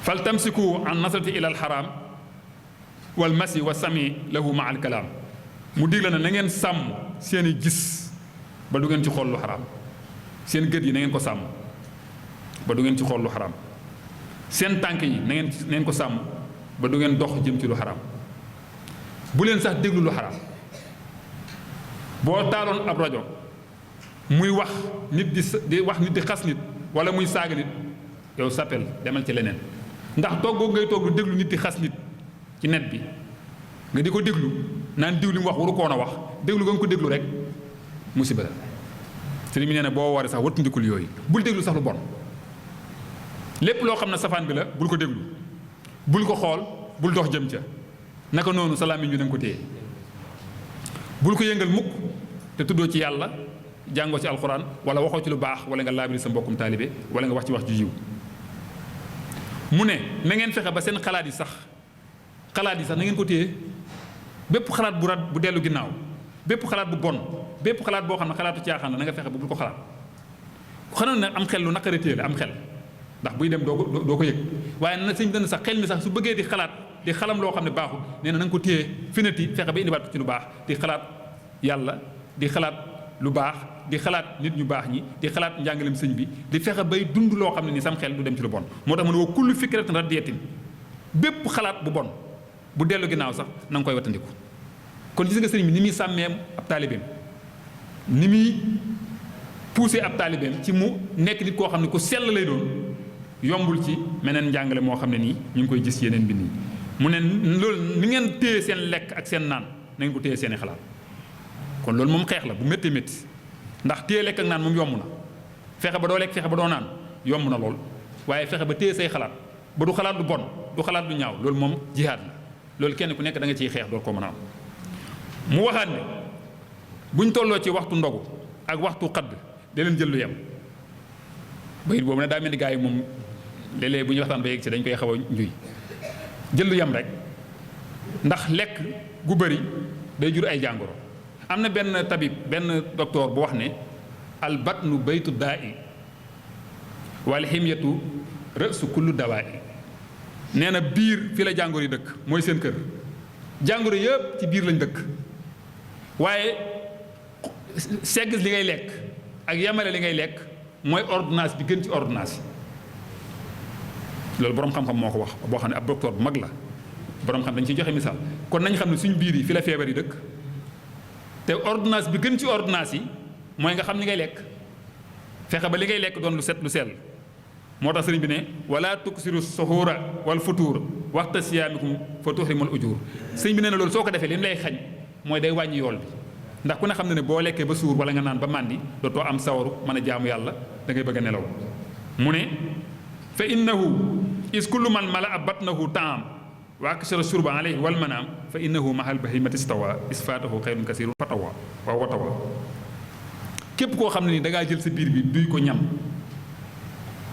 fal tamsiku an nasrati ila al xaraam wal masi wa sami lahu ma al kalaam mu dig la ne na ngeen sàmm seen i gis ba du ngeen ci xool lu xaraam seen gët yi na ngeen ko sàmm ba du ngeen ci xool lu xaraam seen tànk yi na ngeen ko sàmm ba du ngeen dox jëm ci lu xaraam bu leen sax déglu lu xaraam boo taaloon ab rajo muy wax nit di wax nit di xas nit wala muy saaga nit yow sappel demal ci leneen ndax toog boobu ngay toog lu déglu nit di xas nit ci net bi nga di ko déglu naan diw li mu wax waru koon a wax déglu nga ko déglu rek musiba la sëriñ bi nee na boo waree sax wattandikul yooyu bul déglu sax lu bon lépp loo xam ne safaan bi la bul ko déglu bul ko xool bul dox jëm ca naka noonu salaam yi ñu na nga ko téye bul ko yëngal mukk te tuddoo ci yàlla jàngoo ci alxuraan wala waxoo ci lu baax wala nga laabiri sa mbokkum taalibe wala nga wax ci wax ju yiw mu ne na ngeen fexe ba seen xalaat yi sax na ngeen ko téye bépp xalaat bu rat bu dellu ginnaaw bépp xalaat bu bon bépp xalaat boo xam ne xalaatu caaxaan la na nga fexe ba bul ko xalaat ku xanaa nag am xel lu naqari téye la am xel ndax buy dem doo ko yëg waaye na sëñ dana sax xel mi sax su bëggee di xalaat di xalam loo xam ne baaxul nee na nga ko téye finati fexe ba indiwaat ci lu baax di xalaat yàlla di xalaat lu baax di xalaat nit ñu baax ñi di xalaat njàngalem sëñ bi di fexe bay dund loo xam ne ni sam xel du dem ci lu bon moo tax mu ne wa kullu fikratin radiyatin bépp xalaat bu bon bu dellu ginnaaw sax na nga koy wattandiku kon gis nga sëriñ bi ni muy sàmmee ab taalibeem ni muy poussé ab taalibeem ci mu nekk nit koo xam ne ku sell lay doon yombul ci meneen njàngale moo xam ne nii ñu ngi koy gis yeneen bind yi mu ne loolu ni ngeen téye seen lekk ak seen naan na ngeen ko téye seeni xalaat kon loolu moom xeex la bu métti métti ndax téye lekk ak naan moom yomb na fexe ba doo lekk fexe ba doo naan yomb na lool waaye fexe ba téye say xalaat ba du xalaat du bon du xalaat du ñaaw loolu moom jihaad la loolu kenn ku nekk da nga ciy xeex doo ko mën a am mu waxaat ne buñ tolloo ci waxtu ndogu ak waxtu xadd da leen jël lu yem bayit boobu ne daa mel ni gars yi moom léeg-léeg bu ñu waxtaan ba yegg ci dañ koy xaw a njuy jël lu yem rek ndax lekk gu bëri day jur ay jàngoro am na benn tabib benn docteur bu wax ne al batnu baytu daa i wal himyatu rësu kullu dawaa i nee na biir fi la jàngoro yi dëkk mooy seen kër jàngoro yëpp ci biir lañ dëkk waaye segg li ngay lekk ak yamale li ngay lekk mooy ordonnance bi gën ci ordonnance yi loolu boroom xam-xam moo ko wax boo xam ne ab docteur bu mag la boroom xam dañ ciy joxe misaal kon nañ xam ne suñ biir yi fi la feebar yi dëkk te ordonnance bi gën ci ordonnance yi mooy nga xam li ngay lekk fexe ba li ngay lekk doon lu set lu sell moo tax sëriñ bi ne wala tuksiru suhuura wal futuur waxta siyaamikum fa tuhrimul ujur sëriñ bi nee na loolu soo ko defee li mu lay xañ mooy day wàññi yool bi ndax ku ne xam ne ne boo lekkee ba suur wala nga naan ba màndi dootoo am sawaru mën a jaamu yàlla da ngay bëgg a nelaw mu ne fa innahu is kullu man mala a batnahu taam wa aksara shurba alayhi wal manaam fa innahu mahal bahimati stawa is faatahu xayrun kasirun fatawa waaw képp koo xam ne ni da ngaa jël sa biir bi duy ko ñam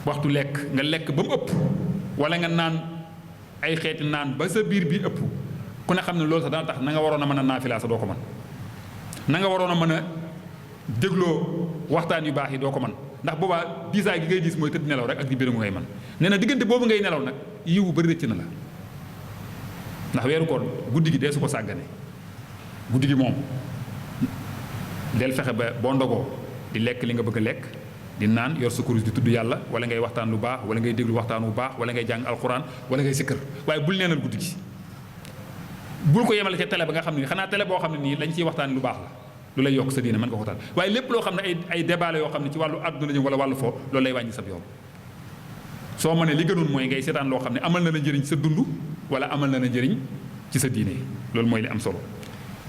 waxtu lekk nga lekk ba mu ëpp wala nga naan ay xeeti naan ba sa biir bi ëpp ku ne xam ne loolu sax dana tax na nga waroon a mën a naafilaa sa doo ko mën na nga waroon a mën a dégloo waxtaan yu baax yi doo ko mën ndax boobaa diisaay gi ngay diis mooy tëdd nelaw rek ak di birangu ngay mën nee na diggante boobu ngay nelaw nag yiw bu bëri rëcc na la ndax weeru koor guddi gi dee su ko sàggane guddi gi moom del fexe ba boo ndogoo di lekk li nga bëgg a lekk di naan yor sa kurus di tudd yàlla wala ngay waxtaan lu baax wala ngay déglu waxtaan bu baax wala ngay jàng alxuraan wala ngay sikkër waaye bul neenal guddi gi bul ko yemale ca télé ba nga xam ne xanaa télé boo xam ne nii lañ ciy waxtaan lu baax la lu lay yokk sa diine mën nga ko taal waaye lépp loo xam ne ay débat la yoo xam ne ci wàllu àdduna la jëm wala wàllu foo loolu lay wàññi sa yoon soo mënee li gënoon mooy ngay seetaan loo xam ne amal na la njëriñ sa dund wala amal na la njëriñ ci sa diine loolu mooy li am solo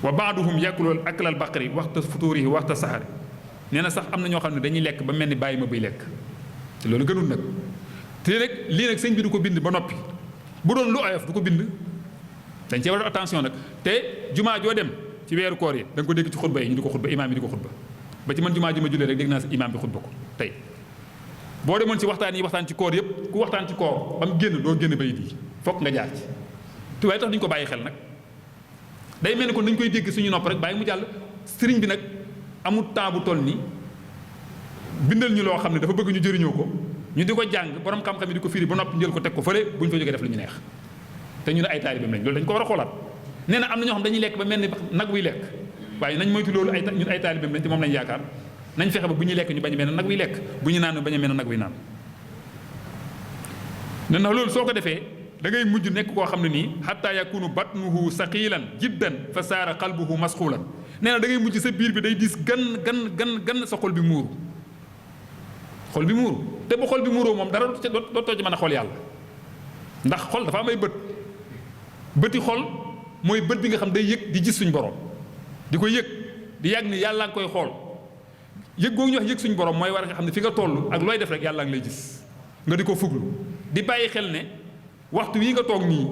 wa baaduhum yakulul aklal baqari waxta futurihi waxta saxari nee na sax am na ñoo xam ne dañuy lekk ba mel ni bàyyi ma buy lekk te loolu gënul nag te rek lii nag sëñ bi du ko bind ba noppi bu doon lu oyof du ko bind dañ cee war a attention nag te jumaa joo dem ci weeru koor yi da nga ko dégg ci xutba yi ñu di ko xutba imaam yi di ko xutba ba ci man jumaa ji ma jullee rek dégg naa sa imaam bi xutba ko tey boo demoon ci waxtaan yi waxtaan ci koor yëpp ku waxtaan ci koor ba mu génn doo génn bayit yi fokk nga jaar ci te waaye tax duñu ko bàyyi xel nag day mel ni kon dañu koy dégg suñu nopp rek bàyyi mu jàll sëriñ bi nag amul temps bu toll ni bindal ñu loo xam ne dafa bëgg ñu jëriñoo ko ñu di ko jàng borom xam-xam yi di ko firi ba noppi njël ko teg ko fële bu ñu fa jógee def lu ñu neex te ñu ne ay taalibeem lañ loolu dañu ko war a xoolaat nee na am na ñoo xam dañuy lekk ba mel ni nag wuy lekk waaye nañ moytu loolu ñun ay taalibeem lañ te moom lañ yaakaar nañ fexe ba bu ñuy lekk ñu bañ a mel ne nag wuy lekk bu ñu naan bañ a mel ne nag wuy naan ne ndax loolu soo ko defee da ngay mujj nekk koo xam ne nii xatta yakunu batnuhu saqilan jiddan fa saara qalbuhu masqulan nee na da ngay mujj sa biir bi day diis gan sa xol bi muuru xol bi muuru te bu xol bi muuroo moom dara dootoo ci mën a xool yàlla ndax xol dafa am ay bët bëti xol mooy bët bi nga xam day yëg di gis suñ borom di ko yëg di yàgg ni yàlla nga koy xool yëg googu ñu wax yëg suñ borom mooy war nga xam ne fi nga toll ak looy def rek yàlla nga lay gis nga di ko fuglu di bàyyi xel ne waxtu wii nga toog nii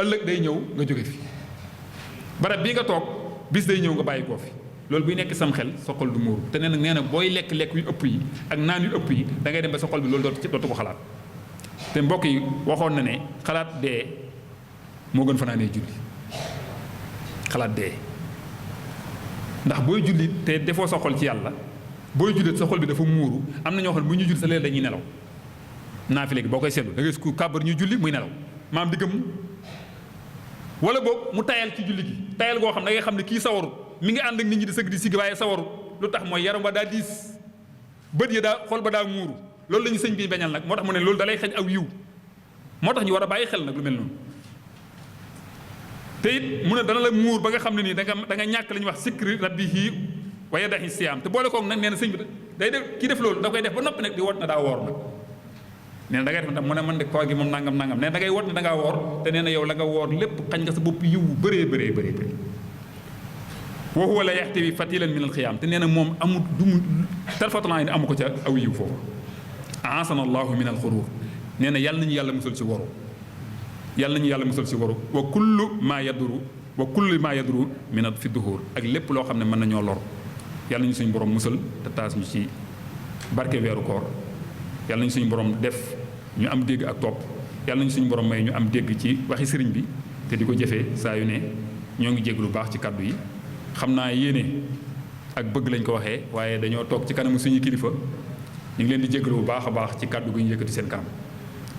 ëllëg day ñëw nga jóge fi barab bii nga toog bis day ñëw nga bàyyi koo fi loolu buy nekk sam xel sa xol du muuru te nee na booy lekk yu ëpp yi ak naan yu ëpp yi da ngay dem ba sa xol bi loolu dootu ko xalaat te mbokk yi waxoon na ne xalaat dee moo gën fanaanee julli xalaat dee ndax booy julli te defoo sa xol ci yàlla booy julli sa xol bi dafa muuru am na ñoo xam ne bu ñu julli sa leer dañuy nelaw naafile gi boo koy seetlu da ngay ku kàbbar ñuy julli muy nelaw maam di gëm wala boog mu tayal ci julli gi tayal goo xam da ngay xam ne kii sawaru mi ngi ànd ak nit ñi di sëgg di sigg waaye sawaru lu tax mooy yaram ba daa diis bët yi daa xol ba daa muuru loolu la ñu sëñ bi bañal nag moo tax mu ne loolu da lay xañ aw yiw moo tax ñu war a bàyyi xel nag lu mel noonu te it mu ne dana la muur ba nga xam ne nii da nga ñàkk la ñuy wax sikri rabbihi wa yadahi siyaam te boole koog nag nee na sëñ bi day def kii def loolu da koy def ba noppi nag di wot na daa woor nag nee na da ngay def nag mu ne man de koor gi moom nangam nee na da ngay wot ne da ngaa woor te nee na yow la nga woor lépp xañ nga sa bopp yiw bëree wa huwa la yaxtawi fatilan min alxiyaam te nee na moom amul du mu tarfatulaa ni amu ko ca aw yiw foofu ahasana allahu min alxuruur nee na yàlla nañu yàlla musal ci waru yàlla nañu yàlla musal ci waru wa kullu maa yaduru min a fi duhur ak lépp loo xam ne mën nañoo lor yàlla nañu suñu borom musal te taas ñu ci barke weeru koor yàlla nañu suñu borom def ñu am dégg ak topp yàlla nañu suñu borom may ñu am dégg ci waxi sëriñ bi te di ko jëfee saa yu ne ñoo ngi jégg lu baax ci kàddu yi xam naa yéene ak bëgg lañ ko waxee waaye dañoo toog ci kanamu suñu kilifa ñu ngi leen di jéggalu bu baax a baax ci kàddu gu ñu yëkkati seen kanam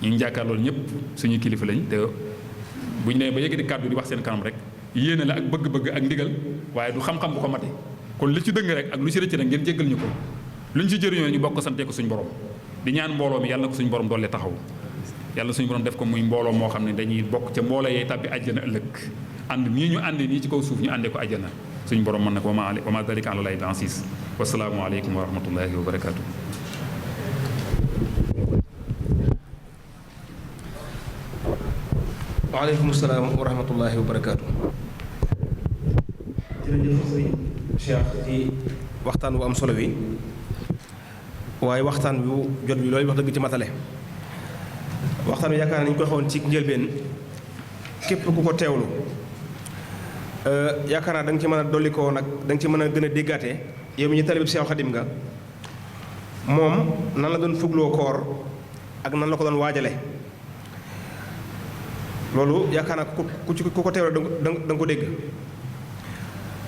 ñu ngi jàkkaar loolu ñëpp suñuy kilifa lañ te bu ñu nee ba yëkkati kàddu di wax seen kanam rek yéene la ak bëgg-bëgg ak ndigal waaye du xam-xam bu ko mate kon li ci dëng rek ak lu ci rëcc rek ngeen jéggal ñu ko lu ñu ci jëriñoo ñu bokk sante ko suñu borom di ñaan mbooloo mi yàlla na ko suñu borom doole taxaw yàlla suñu borom def ko muy mbooloo moo xam ne dañuy bokk ca mbooloo yee tàbbi àjjana ëllëg ànd nii ñu àndee nii ci kaw suuf ñu àndee ko àjjana suñu borom mën na ko wa ma dalika ala llahi bi aziz wasalaamu aleykum wa rahmatullahi wa barakatuh. waaleykum salaam wa rahmatullahi wa barakaatu. jërëjëf sëñ Cheikh ci waxtaan bu am solo wi waaye waxtaan bu jot bi loolu wax dëgg ci matale waxtaan wi yaakaar nañu ko waxoon ci njëlbeen képp ku ko teewlu yaakaar naa da nga ci mën a dolli koo nag da nga ci mën a gën a déggaatee yow mi ñu talibib Seexul Xadim nga moom nan la doon fugloo koor ak nan la ko doon waajale loolu yaakaar naa ku ko teewle da nga ko dégg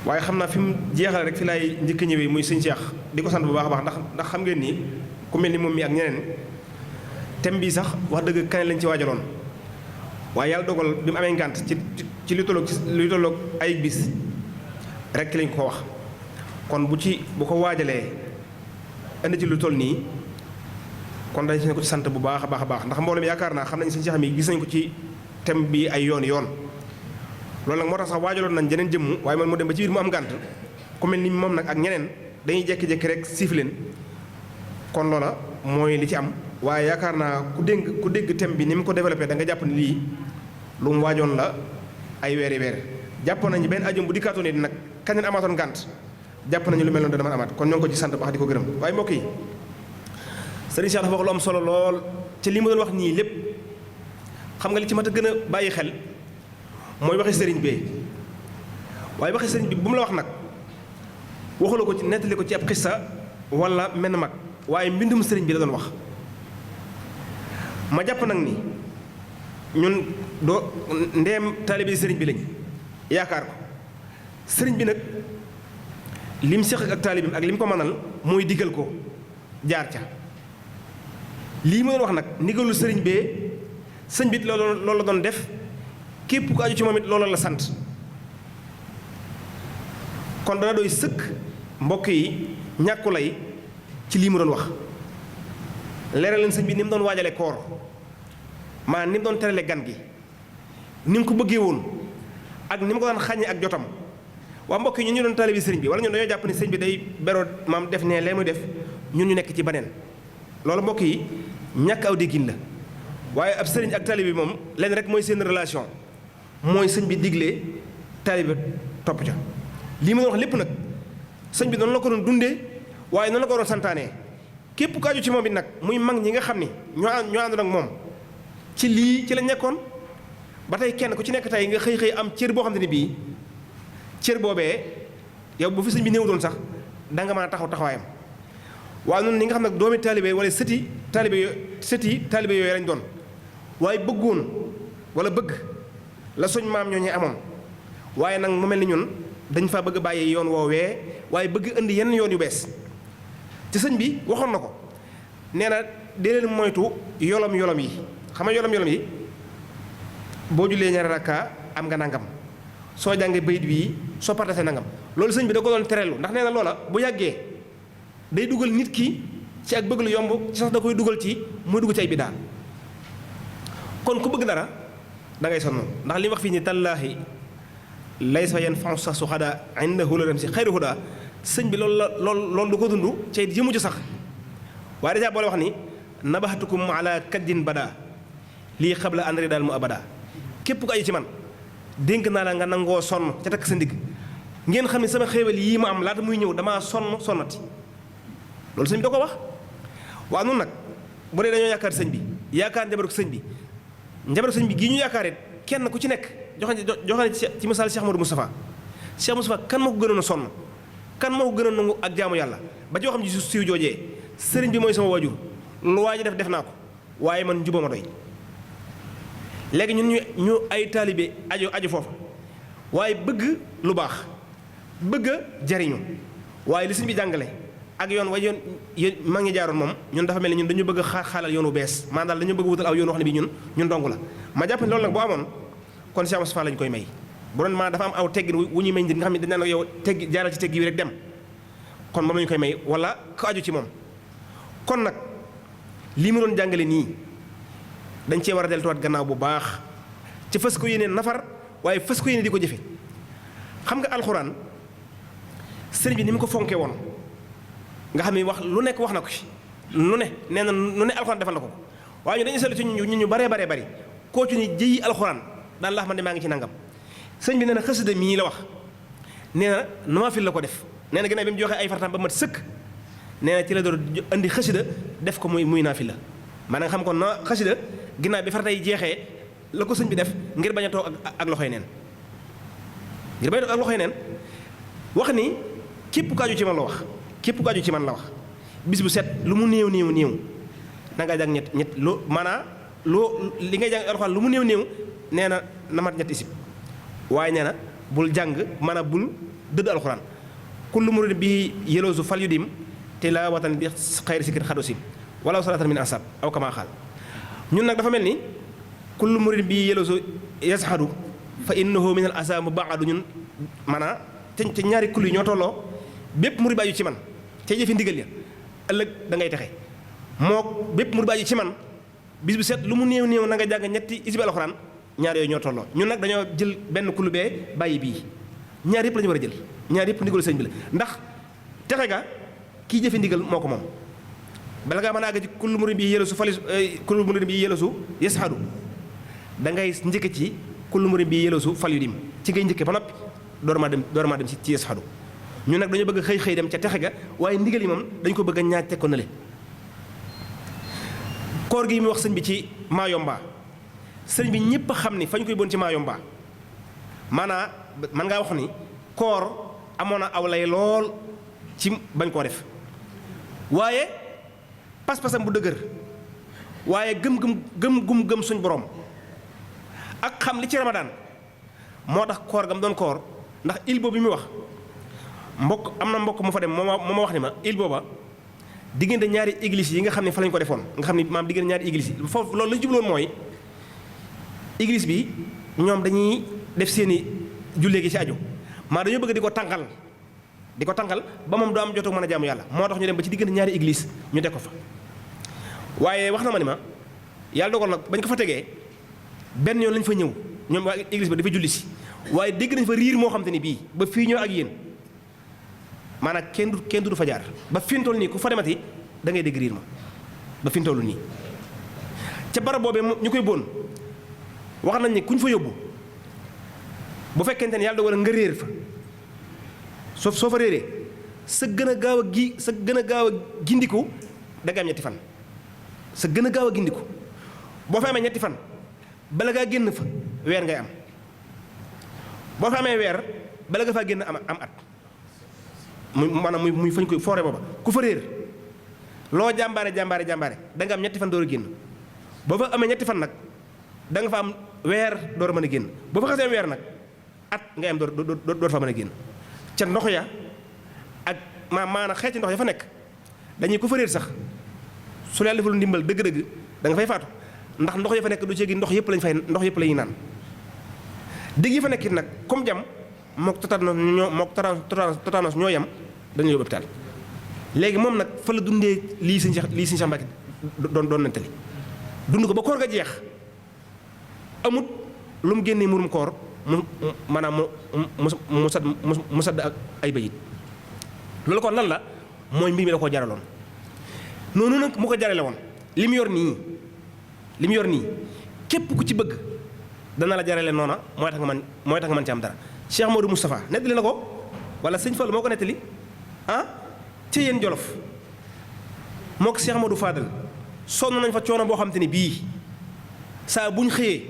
waaye xam naa fi mu jeexale rek fi laay njëkk ñëwee muy sëñ Cheikh di ko sant bu baax a baax ndax xam ngeen ni ku mel ni moom mi ak ñeneen thème bii sax wax dëgg kañ lañ ci waajaloon waaye yàlla dogal bi mu amee ngànt ci lu tolloog ay bis rek lañ ko wax kon bu ko waajalee indi ci lu toll nii kon dañ si ko ci sant bu baax a baax ndax mbooloo mi yaakaar naa xam nañ sëñ Cheikh mi gis nañ ko ci thème bi ay yoon loolu nag moo tax sax waajaloon nañ jeneen jëmm waaye man mu dem ba ci biir mu am ngànt ku mel ni moom nag ak ñeneen dañuy jékki-jékki rek siif leen kon loola mooy li ci am waaye yaakaar naa ku dégg thème bi ni mu ko développé da nga jàpp ne lii lu mu waajoon la ay weeri weer jàppoon nañu benn ajum bu dikkaatoon it nag kañeen amaatoon ngànt jàpp nañu lu mel noonu dana amaat kon ñoo ngi ko ci sant baax di ko gërëm waaye mbokk yi sëriñ Cheikh dafa wax lu am solo lool ci li mu doon wax nii lépp xam nga li ci mat a gën a bàyyi xel mooy waxi sëriñ bi waaye waxi sëriñ bi bu mu la wax nag waxula ko ci nettali ko ci ab xissa wala menn mag waaye mbindum sëriñ bi la doon wax ma jàpp nag ni ñun doo ndeem taalibe sëriñ bi lañ yaakaar ko sëriñ bi nag lim seq ak taalibeem ak lim ko mënal mooy digal ko jaar ca lii ma doon wax nag ndigalul sëriñ bee sëñ bi loolu la doon def képp ku aju ci moom it loolu la sant kon dana doy sëkk mbokk yi ñàkku lay ci lii mu doon wax leeral leen sëñ bi ni mu doon waajale koor maanaam ni mu doon terale gan gi ni mu ko bëggee woon ak ni mu ko daan xàññee ak jotam waa mbokk yi ñun ñu doon taalibe sëriñ bi wala ñun dañoo jàpp ni sëñ bi day beroo maam def ne lee muy def ñun ñu nekk ci baneen loolu mbokk yi ñàkk aw déggin la waaye ab sëriñ ak taalibe bi moom leen rek mooy seen relation mooy sëñ bi diglee taalibe topp ca lii ma doon wax lépp nag sëñ bi noonu la ko doon dundee waaye noonu la ko doon santaanee képp ku aju ci moom it nag muy mag ñi nga xam ni ñoo àndoon ak moom ci lii ci la nekkoon ba tey kenn ku ci nekk tey nga xëy am cër boo xam ne bii cër boobee yow bu fi sëñ bi néew doon sax da nga mën a taxawaayam waaye noonu li nga xam nag doomi taalibe wala sëti taalibe yooyu lañ doon waaye bëggoon wala bëgg la suñ maam ñoo ñee amoon waaye nag mu mel ni ñun dañ fa bëgg bàyyi yoon woowee waaye bëgg indi yenn yoon yu bees ci sëñ bi waxoon na ko nee na dee leen moytu yolom yi xam nga yolom yi boo jullee ñaari rakka am nga nangam soo jàngee bayit bii soo partasee nangam loolu sëñ bi da ko doon tereelu ndax nee na loola bu yàggee day dugal nit ki ci ak bëgg lu yomb ci sax da koy dugal ci muy dugg ci ay bidaa kon ku bëgg dara da ngay sonn ndax li wax fii ni tallaahi laysa yanfa'u sax su xadaa indahu la dem si xayru hudaa sëñ bi loolu du ko dund ci jëmu ci sax waaye dèjà boole wax ni nabaxatukum ala kaddin bada lii xabla an daal mu abada képp ko aju ci man dénk naa la nga nangoo sonn ca takk sa ndigg ngeen xam ne sama xéewal yii ma am laata muy ñëw damaa sonnati loolu sëñ bi da ko wax waaw noonu nag bu dee dañoo yaakaar sëñ bi yaakaar njabaru sëñ bi gii ñu yaakaar it kenn ku ci nekk joxe ci misaal Cheikh Modou Moustapha kan moo ko gënoon a sonn kan moo ko gënoon a nangu ak jaamu yàlla ba joo xam ji siiw joojee sëriñ bi mooy sama waajur lu waa ji def naa ko waaye man njubama doy léegi ñun ñu ay taalibe aju foofu waaye bëgg lu baax bëgg a jariñu waaye li sëñ bi jàngale ak yoon way yoon maa ngi jaaroon moom ñun dafa mel ni ñun dañu bëgg a xaalal yoon wu bees maanaam daal dañu bëgg wutal aw yoon wax ne bii ñun dong la ma jàpp ne loolu nag boo amoon kon Cheikh Moustapha lañ koy may bu doon maanaam dafa am aw teggin wu ñuy may nit nga xam ne dañ naan yow teggi jaaral ci teggi wi rek dem kon moom lañu koy may wala ko aju ci moom kon nag lii mu doon jàngale nii dañ cee war a deltuwaat gannaaw bu baax ci fës ko yéene nafar waaye fës ko yéene di ko jëfe xam nga alxuraan sëriñ bi ni mu ko fonkee woon nga xam ne wax lu nekk wax na ko ci lu ne nee na lu ne alxuraan defal na ko waaye ñu dañuy seetlu ci ñu baree bari koo ci ni jëyi alxuraan daan la xam ne maa ngi ci nangam sëñ bi nee na xasida mii la wax nee na nawaafil la ko def nee na ginnaaw bi mu joxee ay farataam ba mat sëkk nee na ci la door andi xasida def ko muy naafil la maanaam xam ko na xasida ginnaaw bi farata yi jeexee la ko sëñ bi def ngir bañ a toog ak loxoy neen wax ni képp ku aju ci man la wax képp ku aju ci man la wax bis bu set lu mu néew néew néew na nga jàng ñett loo maanaam loo li ngay jàng alxuraan lu mu néew néew nee na na mat ñetti isib waaye nee na bul jàng maanaam bul dëdd alxuraan kullu murid bi yeloosu fal yu dim te la watan bi xayri sikir xadu sim wala salatan min asab aw kama xaal ñun nag dafa mel ni kullu murid bi yeloosu yasxadu fa innahu min al asab baadu ñun maanaam te ñaari kullu yi ñoo tolloo bépp murid aju ci man te jëfi ndigal ya ëllëg da ngay texe moo bépp murid aju ci man bis bu set lu mu néew néew na nga jàng ñetti isib alxuraan ñaar yooyu ñoo tolloo ñun nag dañoo jël benn kullu bee bàyyi bii ñaar yëpp la ñu war a jël ñaar yëpp ndigalu sëñ bi la ndax texe ga kii jëfe ndigal moo ko moom bala ngaa mën a àgg ci kullu murid bi yëlasu fali kullu murid bi yëlasu yasxadu da ngay njëkk ci kullu murid bi yëlasu fal yu dim ci ngay njëkke ba noppi door maa dem ci yasxadu ñun nag dañoo bëgg xëy dem ca texe ga waaye ndigal yi moom dañ ko bëgg a ñaaj teg ko na le koor gi mu wax sëñ bi ci Mayomba sëñ bi ñëpp xam ni fañ koy bon ci Mayomba maanaa man ngaa wax ni koor amoon na aw lay lool ci bañ koo def waaye pas-pasam bu dëgër waaye gëm suñ borom ak xam li ci ramadaan moo tax koor gam doon koor ndax il boobu bi muy wax am na mbokk mu fa dem moo ma wax ni ma il booba diggante ñaari église yi nga xam ne fa lañ ko defoon nga xam ne maam diggante ñaari église yi foofu loolu la jubloon mooy église bi ñoom dañuy def seeni jullee gi ci aju maa dañoo bëgg di ko tànqal ba moom doo am jotu mën a jaamu yàlla moo tax ñu dem ba ci diggante ñaari église ñu teg ko fa waaye wax na ma ni ma yàlla dogal nag bañ ko fa tegee benn yoon lañ fa ñëw ñoom waa église ba dafa julli si waaye dégg nañ fa riir moo xam te ni bii ba fii ñoo ak yéen maanaam kenn du fa jaar ba fi mu toll nii ku fa demati da ngay dégg riir ma ba fi mu toll nii ca barab boobee ñu koy bon wax nañ ni kuñ fa yóbbu bu fekkente ne yàlla dogal nga réer fa soo fa réeree sa gën a gaaw a gindiku da nga am ñetti fan sa gën a gaaw a gindiku boo fa amee ñetti fan bala ngaa génn fa weer ngay am boo fa amee weer bala nga faa génn am at muy fañ koy foore booba ku fa réer loo jàmbaare da nga am ñetti fan door a génn boo fa amee ñetti fan nag da nga fa am weer door a mën a génn boo fa xasee weer nag at ngay am door fa mën a génn ca ndox ya ak maanaam xeeti ndox ya fa nekk dañuy ko fa réer sax su la defal ndimbal dëgg-dëgg da nga fay faatu ndax ndox ya fa nekk du ci gi ndox yëpp la ñuy naan dëgg yi fa nekk it nag comme jam mook tétanos ñoo yam dañu yóbbu hôpital léegi moom nag fa la dundee lii Sëñ Cheikh Mbacke doon nettali dund ko ba koor ga jeex amut lu mu génnee murum koor maanaam mu sadd ak ay bayit loolu kon lan la mooy mbir mi da koo jaraloon noonu nag mu ko jarale woon li mu yor nii képp ku ci bëgg dana la jarale noona mooy tax nga mën ci am dara Cheikh Modou Moustapha nettali na ko wala sëñ Fall moo ko nettali ci yéen Jolof moo ko Cheikh Modou Fadal sonn nañ fa coono boo xam te ni bii saa buñ xëyee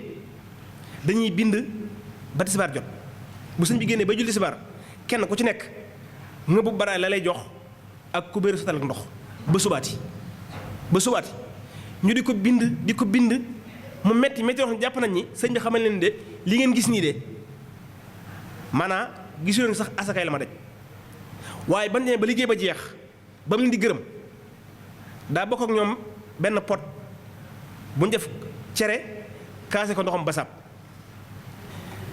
dañuy bind ba tisbaar jot bu sëñ bi génnee ba julli tisbaar kenn ku ci nekk nga bu baraay la lay jox ak kubéeru satal ak ndox ba subaati ñu di ko bind mu metti wax jàpp nañ ni sëñ bi xamal leen de li ngeen gis nii de maanaa gisuleen sax asakay la ma daj waaye ban demee ba liggéey ba jeex ba mu leen di gërëm daa bokk ak ñoom benn pot bu ñu def cere kaase ko ndoxam basaab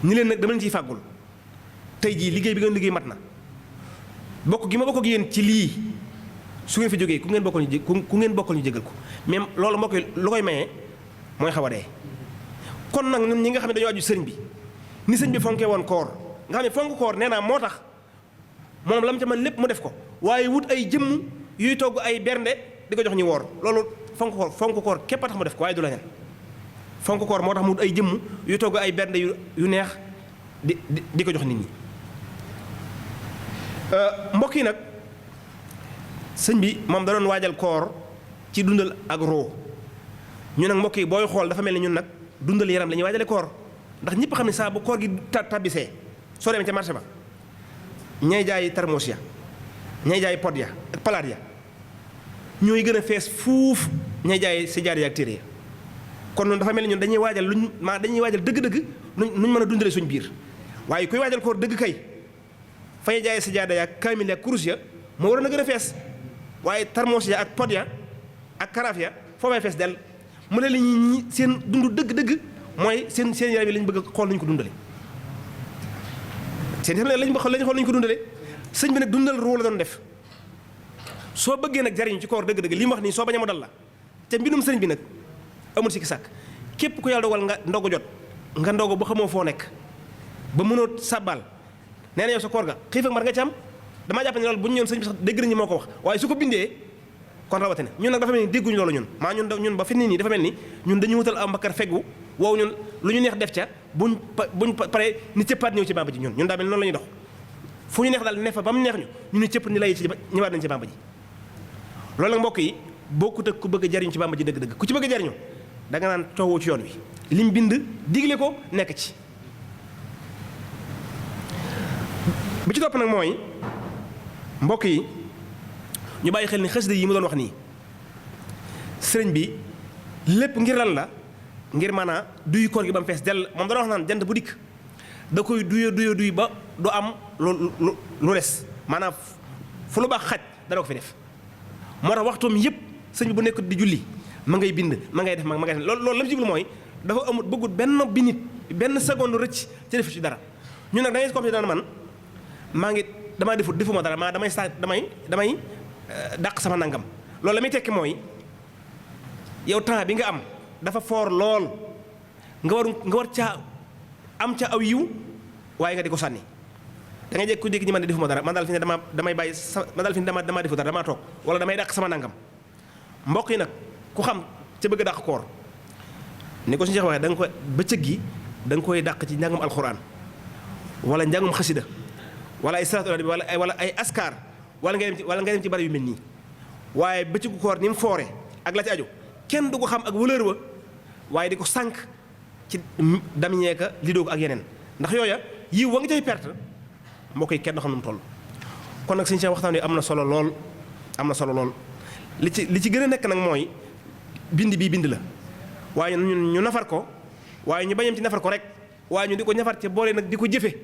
ñi leen nag dama leen ciy fàggul tey jii liggéey bi ngeen liggéey mat na bokk gi ma bokk ak yéen ci lii su ngeen fi jógee ku ngeen bokkal ñu jégal ko même loolu moo koy lu koy mayee mooy xaw a dee kon nag ñun ñi nga xam ne dañoo aju sëriñ bi ni sëriñ bi fonkee woon koor nga xam ne fonk koor nee naa moo tax moom la mu ca mën lépp mu def ko waaye wut ay jëmm yuy togg ay bernde di ko jox ñu woor loolu fonk koor képp a tax mu def ko waaye du la nen fonk koor moo tax mu wut ay jëmm yuy togg ay bernde yu neex di ko jox nit ñi mbokk yi nag sëñ bi moom da doon waajal koor ci dundal ak roo ñu nag mbokk yi booy xool dafa mel ni ñun nag dundal yaram la ñuy waajale koor ndax ñëpp xam ne saa bu koor gi tabbisee soo demee ca marché ba ñay jaay tarmos ya ñay jaay pod ya ak palaat ya ñooy gën a fees fuuf ñay jaay si jaar ya ak téere ya kon noonu dafa mel ni ñun dañuy waajal dañuy waajal dëgg-dëgg nuñ mën a dundale suñ biir waaye kuy waajal koor dëgg kay fa ñuy jaay si jaada ya ak kaamil ya ak kurus ya moo waroon a gën a fees waaye tarmos ya ak pod ya ak karaaf ya foofay fees del mu ne li ñi seen dund dëgg-dëgg mooy seen yaram yi lañ bëgg a xool nañu ko dundale seen yaram lañ xool nañu ko dundale sëñ bi nag dundal ruu la doon def soo bëggee nag jariñu ci koor dëgg-dëgg li mu wax nii soo bañ a mu dal la te mbindum sëñ bi nag amul sikki sàkk képp ku yàlla dogal nga ndogu jot nga ndogu ba xamoo foo nekk ba mënoo sàbbaal nee na yow sa koor ga xiif ak mar nga ci am damaa jàpp ne loolu bu ñu ñëwoon sëñ bi sax dégg nañu moo ko wax waaye su ko bindee kon rawatina ñun nag dafa mel ni dégguñu loolu ñun ba fi nii dafa mel ni ñun dañuy wutal am bakkar feggu wow ñun lu ñu neex def ca buñ paree ni cëppaat ñëw ci bamba ji ñun daa mel noonu la ñuy dox fu ñu neex daal ne fa ba mu neex ñu ni cëpp ni lay ci ñëwaat nañ ci bamba ji loolu nag mbokk yi bokkut ak ku bëgg a jariñu ci bamba ji dëgg-dëgg ku ci bëgg a jariñu da nga naan toowoo ci yoon wi lim bind digle ko nekk ci bi ci topp nag mooy mbokk yi ñu bàyyi xel ni xasida yi mu doon wax nii sëriñ bi lépp ngir lan la ngir mën a duy koor gi ba mu fees dell moom dana wax naan jant bu dikk da koy duy ba du am lu des maanaam fu lu baax xaj dana ko fi def moo tax waxtoom yëpp sëñ bi bu nekk di julli ma ngay bind ma ngay def ma ngay def loolu la mu jublu mooy dafa amul bëggul benn minute benn seconde rëcc ci def ci dara ñun nag da ngay comme daan man maa ngi damaa defuma dara maa damay dàq sama nangam loolu la muy tekki mooy yow temps bi nga am dafa foor lool nga war caa am ca aw yiw waaye nga di ko sànni da ngay jekk ku dégg ñi man ne defuma dara man daal fi ne damay bàyyi man daal fi ne damaa defu dara damaa toog wala damay dàq sama nangam mbokk yi nag ku xam ca bëgg a dàq koor ni ko suñu Cheikh waxee da nga ko bëccëg gi da nga koy dàq ci njàngum alxuraan wala njàngum xasida wala ay salaatu ala nabi wala ay askar wala nga dem ci bari yu mel nii waaye bëccëgu koor ni mu foore ak la ci aju kenn du ko xam ak wëlër wa waaye di ko sànq ci damiñeeka li doog ak yeneen ndax yooya yiw wa nga cay perte mbokk yi kenn du xam nu mu toll kon nag suñu Cheikh waxtaan wi am na solo lool li ci gën a nekk nag mooy bind la waaye ñun ñu nafar ko waaye ñu bañam ci nafar ko rek waaye ñu di ko nafar ci boole nag di ko jëfe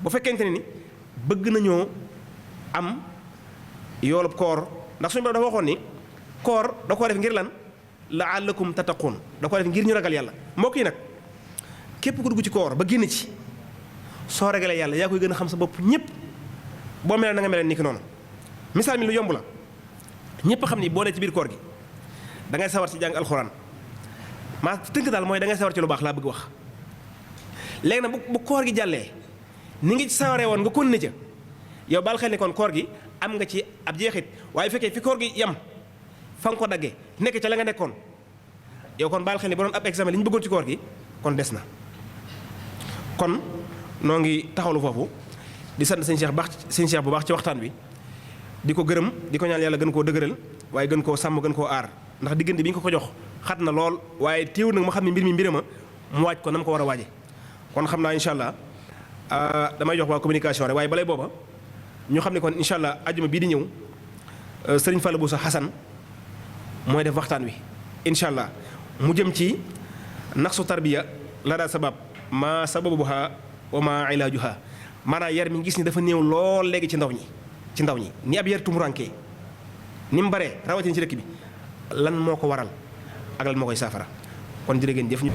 bu fekkente ne ni bëgg nañoo am yoolub koor ndax suñu borom dafa waxoon ni koor da ko def ngir lan la'allakum tattaqun da ko def ngir ñu ragal yàlla mbokk yi nag képp ku dugg ci koor ba génn ci soo ragalee yàlla yaa koy gën a xam sa bopp ñëpp boo melee na nga melee ni ki noonu misaal mi lu yomb la ñëpp xam ni boo dee ci biir koor gi da ngay sawar ci jàng alxuraan maa tënk daal mooy da ngay sawar ci lu baax laa bëgg wax léegi nag bu koor gi jàllee ni ngi ci sawaree woon nga continuer ca yow baal xel ni kon koor gi am nga ci ab jeexit waaye fekkee fi koor gi yam fa nga ko daggee nekk ca la nga nekkoon yow kon baal xel ni ba doon ab examen li ñu bëggoon ci koor gi kon des na kon noo ngi taxawlu foofu di sant sëñ Cheikh bu baax ci waxtaan wi di ko gërëm di ko ñaan yàlla gën koo dëgëral waaye gën koo sàmm gën koo aar ndax diggante bi ñu ko jox xat na lool waaye téew nag ma xam ne mbir mi mbirama mu waaj ko na ma ko war a waaje kon xam naa incha allah damay jox waa communication rek waaye balay booba ñu xam ne kon incha allah ajuma bii di ñëw sëriñ Fallou Boussa Hassan mooy def waxtaan wi incha allah mu jëm ci naqsu tarbiya la daa sabab ma sababuha wa ma ilaajuha maanaam yar mi gis ni dafa néew lool léegi ci ndaw ñi ni ab yar tumurankee ni mu baree rawatina ci dëkk bi lan moo ko waral ak lan moo koy saafara kon jërë ngeen jëf ñu